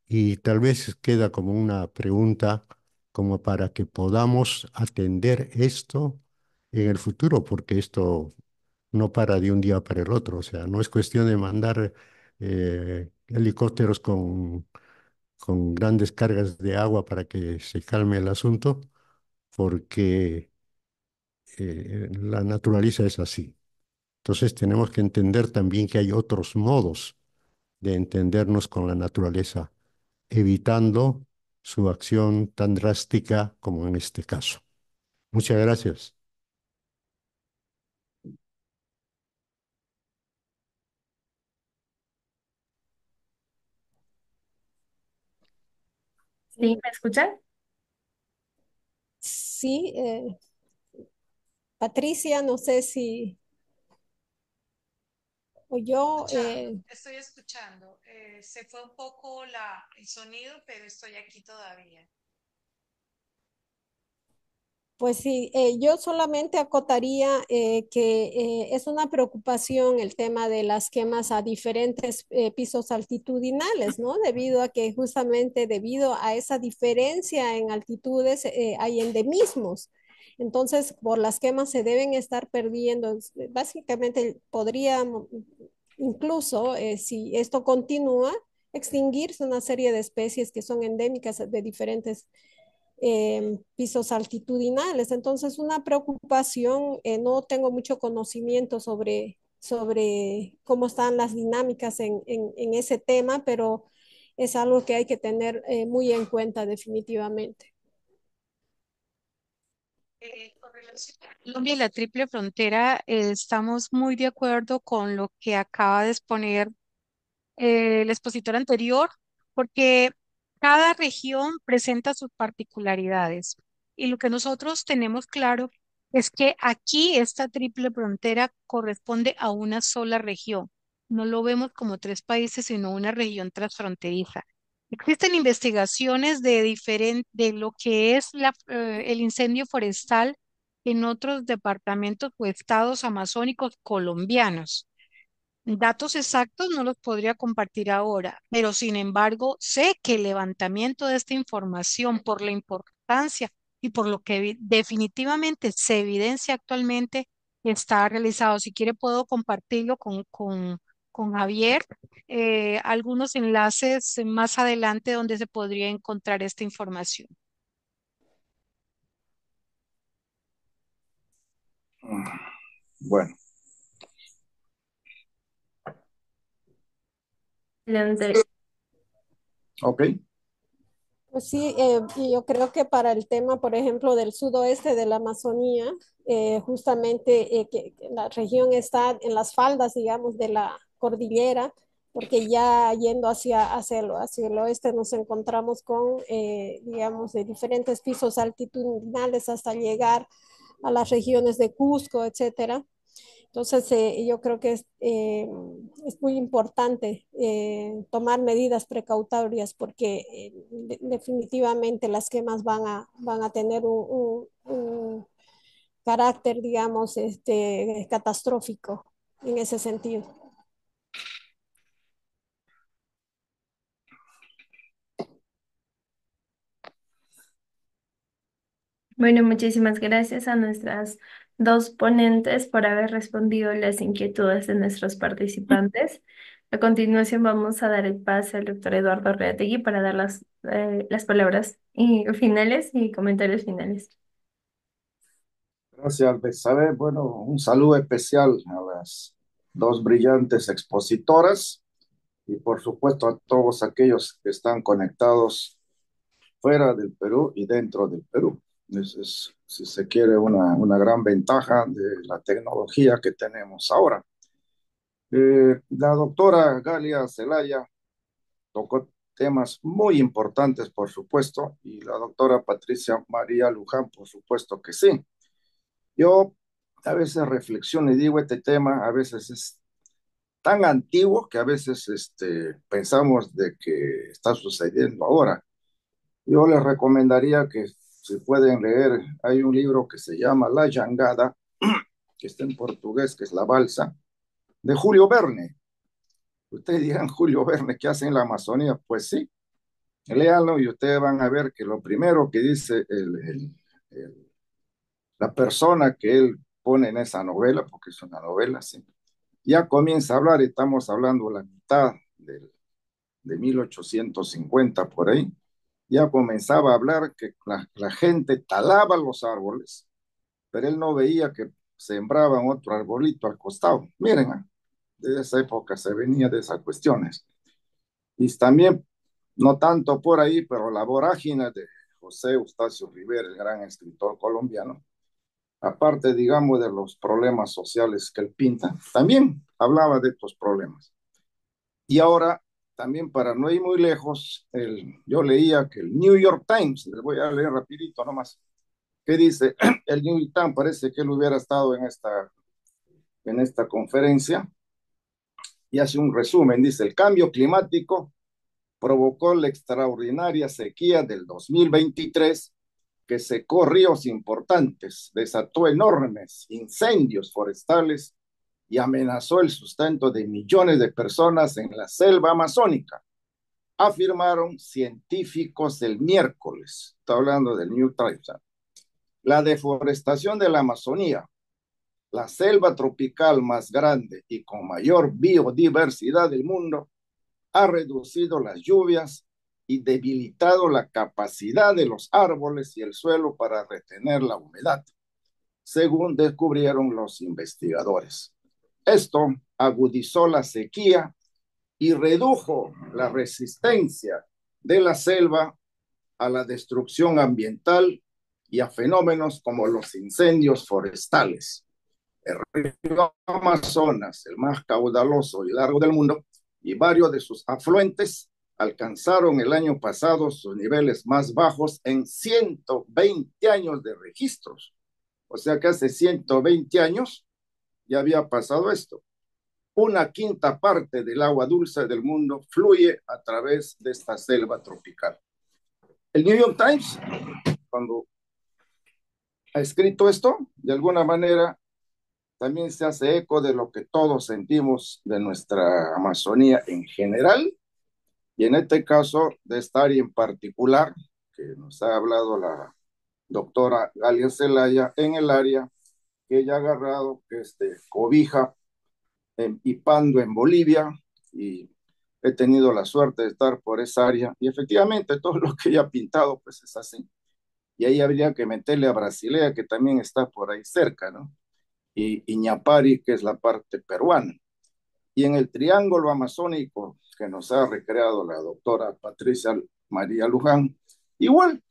S10: y tal vez queda como una pregunta como para que podamos atender esto en el futuro, porque esto no para de un día para el otro. O sea, no es cuestión de mandar helicópteros con grandes cargas de agua para que se calme el asunto, porque la naturaleza es así. Entonces tenemos que entender también que hay otros modos de entendernos con la naturaleza, evitando su acción tan drástica como en este caso. Muchas gracias.
S2: ¿Sí? ¿Me escuchan?
S3: sí, Patricia, no sé si o yo,
S5: Estoy escuchando. Se fue un poco el sonido, pero estoy aquí todavía.
S3: pues sí, yo solamente acotaría que es una preocupación el tema de las quemas a diferentes pisos altitudinales, ¿no? Debido a que justamente debido a esa diferencia en altitudes hay endemismos. Entonces, por las quemas se deben estar perdiendo. Básicamente, podríamos, incluso si esto continúa, extinguirse una serie de especies que son endémicas de diferentes pisos altitudinales. Entonces, una preocupación, no tengo mucho conocimiento sobre cómo están las dinámicas en ese tema, pero es algo que hay que tener muy en cuenta definitivamente.
S5: Con relación a Colombia y la triple frontera, estamos muy de acuerdo con lo que acaba de exponer el expositor anterior, porque cada región presenta sus particularidades. Y lo que nosotros tenemos claro es que aquí esta triple frontera corresponde a una sola región. No lo vemos como tres países, sino una región transfronteriza. Existen investigaciones de lo que es el incendio forestal en otros departamentos o estados amazónicos colombianos. Datos exactos no los podría compartir ahora, pero sin embargo sé que el levantamiento de esta información por la importancia y por lo que definitivamente se evidencia actualmente está realizado. Si quiere puedo compartirlo con Javier, algunos enlaces más adelante donde se podría encontrar esta información.
S9: Bueno,
S2: Adelante.
S9: ok.
S3: Pues sí, y yo creo que para el tema, por ejemplo, del sudoeste de la Amazonía, justamente que la región está en las faldas, digamos, de la cordillera, porque ya yendo hacia el oeste nos encontramos con, digamos, de diferentes pisos altitudinales hasta llegar a las regiones de Cusco, etcétera. Entonces, yo creo que es muy importante tomar medidas precautorias porque definitivamente las quemas van a tener un carácter, digamos, catastrófico en ese sentido.
S2: Bueno, muchísimas gracias a nuestras dos ponentes por haber respondido las inquietudes de nuestros participantes. A continuación vamos a dar el pase al doctor Eduardo Reategui para dar las palabras finales y comentarios finales.
S9: Gracias, Betsabe. Bueno, un saludo especial a las dos brillantes expositoras y por supuesto a todos aquellos que están conectados fuera del Perú y dentro del Perú. Es, si se quiere, una gran ventaja de la tecnología que tenemos ahora. La doctora Galia Zelaya tocó temas muy importantes, por supuesto, y la doctora Patricia María Luján, por supuesto que sí. Yo a veces reflexiono y digo, este tema a veces es tan antiguo que a veces pensamos de que está sucediendo ahora. Yo les recomendaría que si pueden leer, hay un libro que se llama La Jangada, que está en portugués, que es La Balsa, de Julio Verne. Ustedes dirán, Julio Verne, ¿qué hace en la Amazonía? Pues sí, léanlo y ustedes van a ver que lo primero que dice la persona que él pone en esa novela, porque es una novela, sí, ya comienza a hablar, y estamos hablando de la mitad de 1850 por ahí, ya comenzaba a hablar que la gente talaba los árboles, pero él no veía que sembraban otro arbolito al costado. Miren, desde esa época se venía de esas cuestiones. Y también, no tanto por ahí, pero la vorágine de José Eustacio Rivera, el gran escritor colombiano, aparte, digamos, de los problemas sociales que él pinta, también hablaba de estos problemas. Y ahora, también para no ir muy lejos, yo leía que el New York Times, les voy a leer rapidito nomás, que dice, el New York Times parece que él hubiera estado en esta conferencia y hace un resumen, dice, el cambio climático provocó la extraordinaria sequía del 2023 que secó ríos importantes, desató enormes incendios forestales y amenazó el sustento de millones de personas en la selva amazónica, afirmaron científicos el miércoles. Está hablando del New Times. La deforestación de la Amazonía, la selva tropical más grande y con mayor biodiversidad del mundo, ha reducido las lluvias y debilitado la capacidad de los árboles y el suelo para retener la humedad, según descubrieron los investigadores. Esto agudizó la sequía y redujo la resistencia de la selva a la destrucción ambiental y a fenómenos como los incendios forestales. El río Amazonas, el más caudaloso y largo del mundo, y varios de sus afluentes alcanzaron el año pasado sus niveles más bajos en 120 años de registros. O sea que hace 120 años ya había pasado esto. Una quinta parte del agua dulce del mundo fluye a través de esta selva tropical. El New York Times, cuando ha escrito esto, de alguna manera también se hace eco de lo que todos sentimos de nuestra Amazonía en general, y en este caso de esta área en particular, que nos ha hablado la doctora Galia Zelaya, en el área que ella ha agarrado, que es de Cobija, en Ipando, en Bolivia, y he tenido la suerte de estar por esa área, y efectivamente todo lo que ella ha pintado, pues es así. Y ahí habría que meterle a Basilea, que también está por ahí cerca, ¿no? Y Iñapari, que es la parte peruana. Y en el triángulo amazónico que nos ha recreado la doctora Patricia María Luján, igual,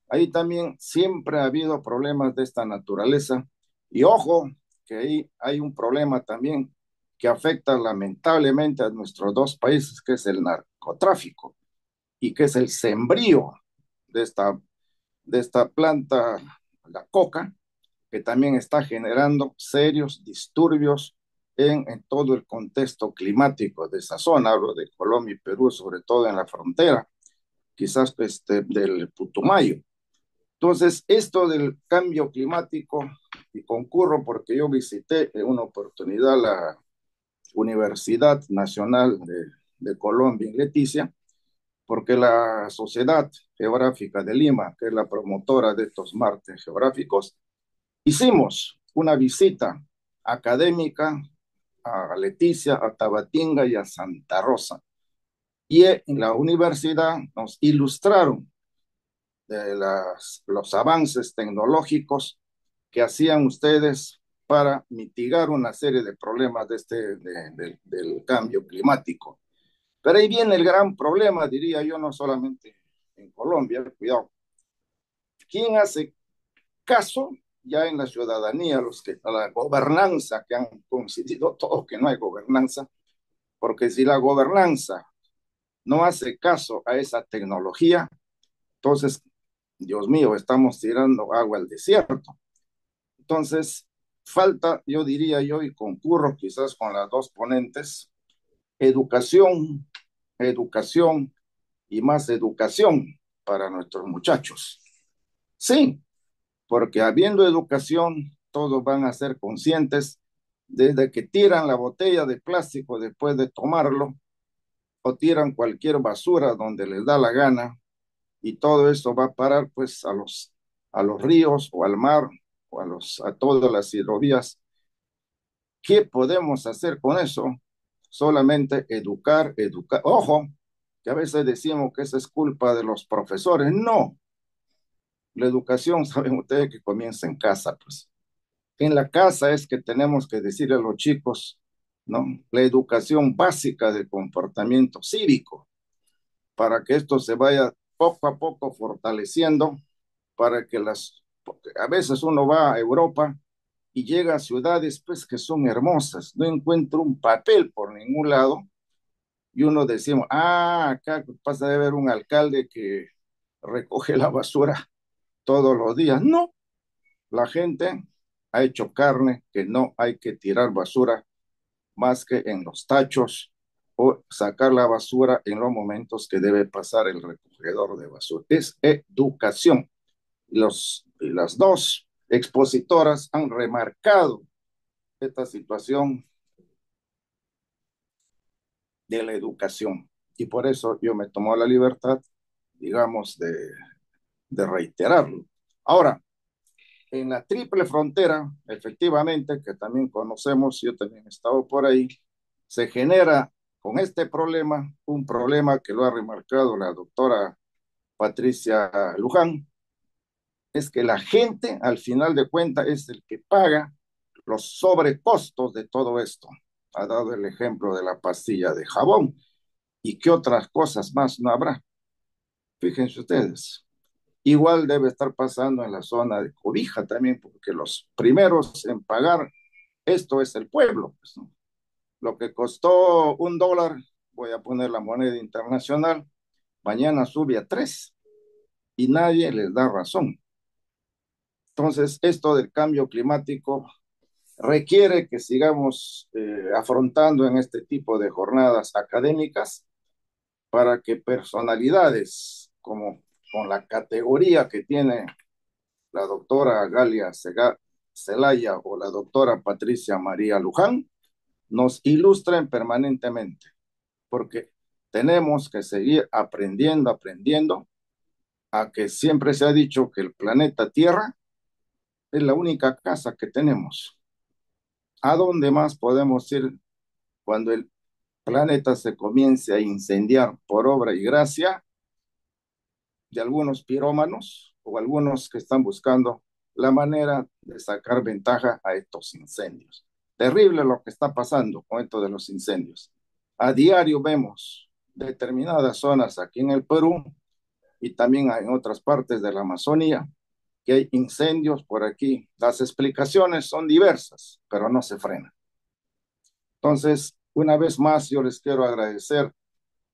S9: ahí también siempre ha habido problemas de esta naturaleza. Y ojo, que ahí hay un problema también que afecta lamentablemente a nuestros dos países, que es el narcotráfico y que es el sembrío de esta planta, la coca, que también está generando serios disturbios en todo el contexto climático de esa zona. Hablo de Colombia y Perú, sobre todo en la frontera, quizás del Putumayo. Entonces, esto del cambio climático, y concurro porque yo visité en una oportunidad la Universidad Nacional de Colombia en Leticia, porque la Sociedad Geográfica de Lima, que es la promotora de estos martes geográficos, hicimos una visita académica a Leticia, a Tabatinga y a Santa Rosa. Y en la universidad nos ilustraron de los avances tecnológicos que hacían ustedes para mitigar una serie de problemas del cambio climático. Pero ahí viene el gran problema, diría yo, no solamente en Colombia, cuidado. ¿Quién hace caso ya en la ciudadanía, a la gobernanza, que han coincidido todos que no hay gobernanza? Porque si la gobernanza no hace caso a esa tecnología, entonces, Dios mío, estamos tirando agua al desierto. Entonces, falta, yo diría yo, y concurro quizás con las dos ponentes, educación, educación y más educación para nuestros muchachos. Sí, porque habiendo educación, todos van a ser conscientes desde que tiran la botella de plástico después de tomarlo o tiran cualquier basura donde les da la gana, y todo esto va a parar pues a los ríos o al mar o a todas las hidrovías. ¿Qué podemos hacer con eso? Solamente educar, educar. Ojo, que a veces decimos que esa es culpa de los profesores. No, la educación, saben ustedes que comienza en casa, pues. En la casa es que tenemos que decirle a los chicos, ¿no? La educación básica del comportamiento cívico, para que esto se vaya poco a poco fortaleciendo, para que porque a veces uno va a Europa y llega a ciudades pues que son hermosas, no encuentro un papel por ningún lado, y uno decimos, acá pasa de ver un alcalde que recoge la basura todos los días. No, la gente ha hecho carne que no hay que tirar basura más que en los tachos o sacar la basura en los momentos que debe pasar el recogedor de basura. Es educación. Las dos expositoras han remarcado esta situación de la educación, y por eso yo me tomo la libertad, digamos, de reiterarlo. Ahora, en la triple frontera, efectivamente, que también conocemos, yo también he estado por ahí, se genera con este problema, un problema que lo ha remarcado la doctora Patricia Luján, es que la gente, al final de cuentas, es el que paga los sobrecostos de todo esto. Ha dado el ejemplo de la pastilla de jabón, y qué otras cosas más no habrá. Fíjense ustedes. Igual debe estar pasando en la zona de Cobija también, porque los primeros en pagar esto es el pueblo, pues, ¿no? Lo que costó $1, voy a poner la moneda internacional, mañana sube a 3 y nadie les da razón. Entonces, esto del cambio climático requiere que sigamos afrontando en este tipo de jornadas académicas, para que personalidades como con la categoría que tiene la doctora Galia Zelaya o la doctora Patricia María Luján nos ilustren permanentemente, porque tenemos que seguir aprendiendo, a que siempre se ha dicho que el planeta Tierra es la única casa que tenemos. ¿A dónde más podemos ir cuando el planeta se comience a incendiar por obra y gracia de algunos pirómanos o algunos que están buscando la manera de sacar ventaja a estos incendios? Terrible lo que está pasando con esto de los incendios. A diario vemos determinadas zonas aquí en el Perú y también en otras partes de la Amazonía que hay incendios por aquí. Las explicaciones son diversas, pero no se frenan. Entonces, una vez más, yo les quiero agradecer,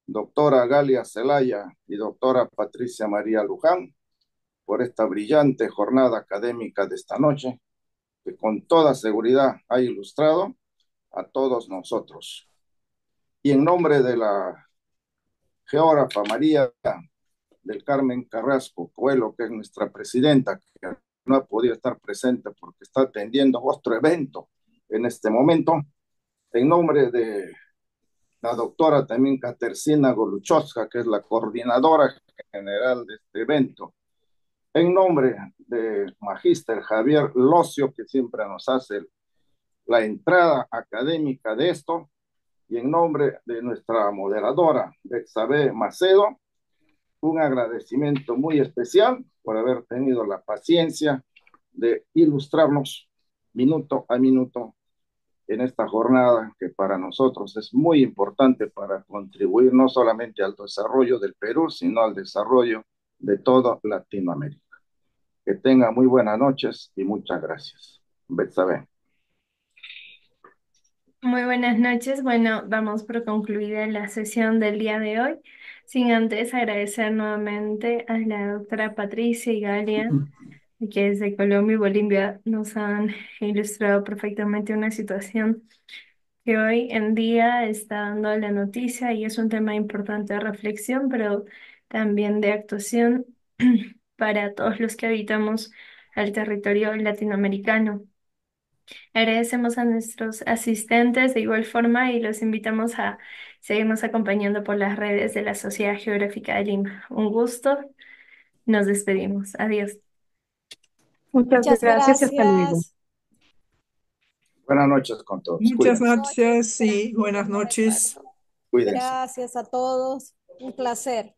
S9: doctora Galia Zelaya y doctora Patricia María Luján, por esta brillante jornada académica de esta noche. que con toda seguridad ha ilustrado a todos nosotros. Y en nombre de la geógrafa María del Carmen Carrasco Coelho, que es nuestra presidenta, que no ha podido estar presente porque está atendiendo otro evento en este momento, en nombre de la doctora también Katerzyna Goluchowska, que es la coordinadora general de este evento, en nombre de Magíster Javier Locio, que siempre nos hace la entrada académica de esto, y en nombre de nuestra moderadora, Betsabe Macedo, un agradecimiento muy especial por haber tenido la paciencia de ilustrarnos minuto a minuto en esta jornada que para nosotros es muy importante para contribuir no solamente al desarrollo del Perú, sino al desarrollo de toda Latinoamérica. Que tengan muy buenas noches y muchas gracias. Betsabe.
S2: Muy buenas noches. Bueno, damos por concluida la sesión del día de hoy, sin antes agradecer nuevamente a la doctora Patricia y Galia, que desde Colombia y Bolivia nos han ilustrado perfectamente una situación que hoy en día está dando la noticia y es un tema importante de reflexión, pero también de actuación para todos los que habitamos el territorio latinoamericano. Agradecemos a nuestros asistentes de igual forma y los invitamos a seguirnos acompañando por las redes de la Sociedad Geográfica de Lima. Un gusto, nos despedimos. Adiós.
S6: Muchas
S3: Muchas
S6: gracias y hasta luego.
S3: gracias.
S9: Buenas noches con todos.
S8: Muchas
S9: Cuídense.
S8: noches y buenas noches.
S9: Cuídense.
S3: Gracias a todos. Un placer.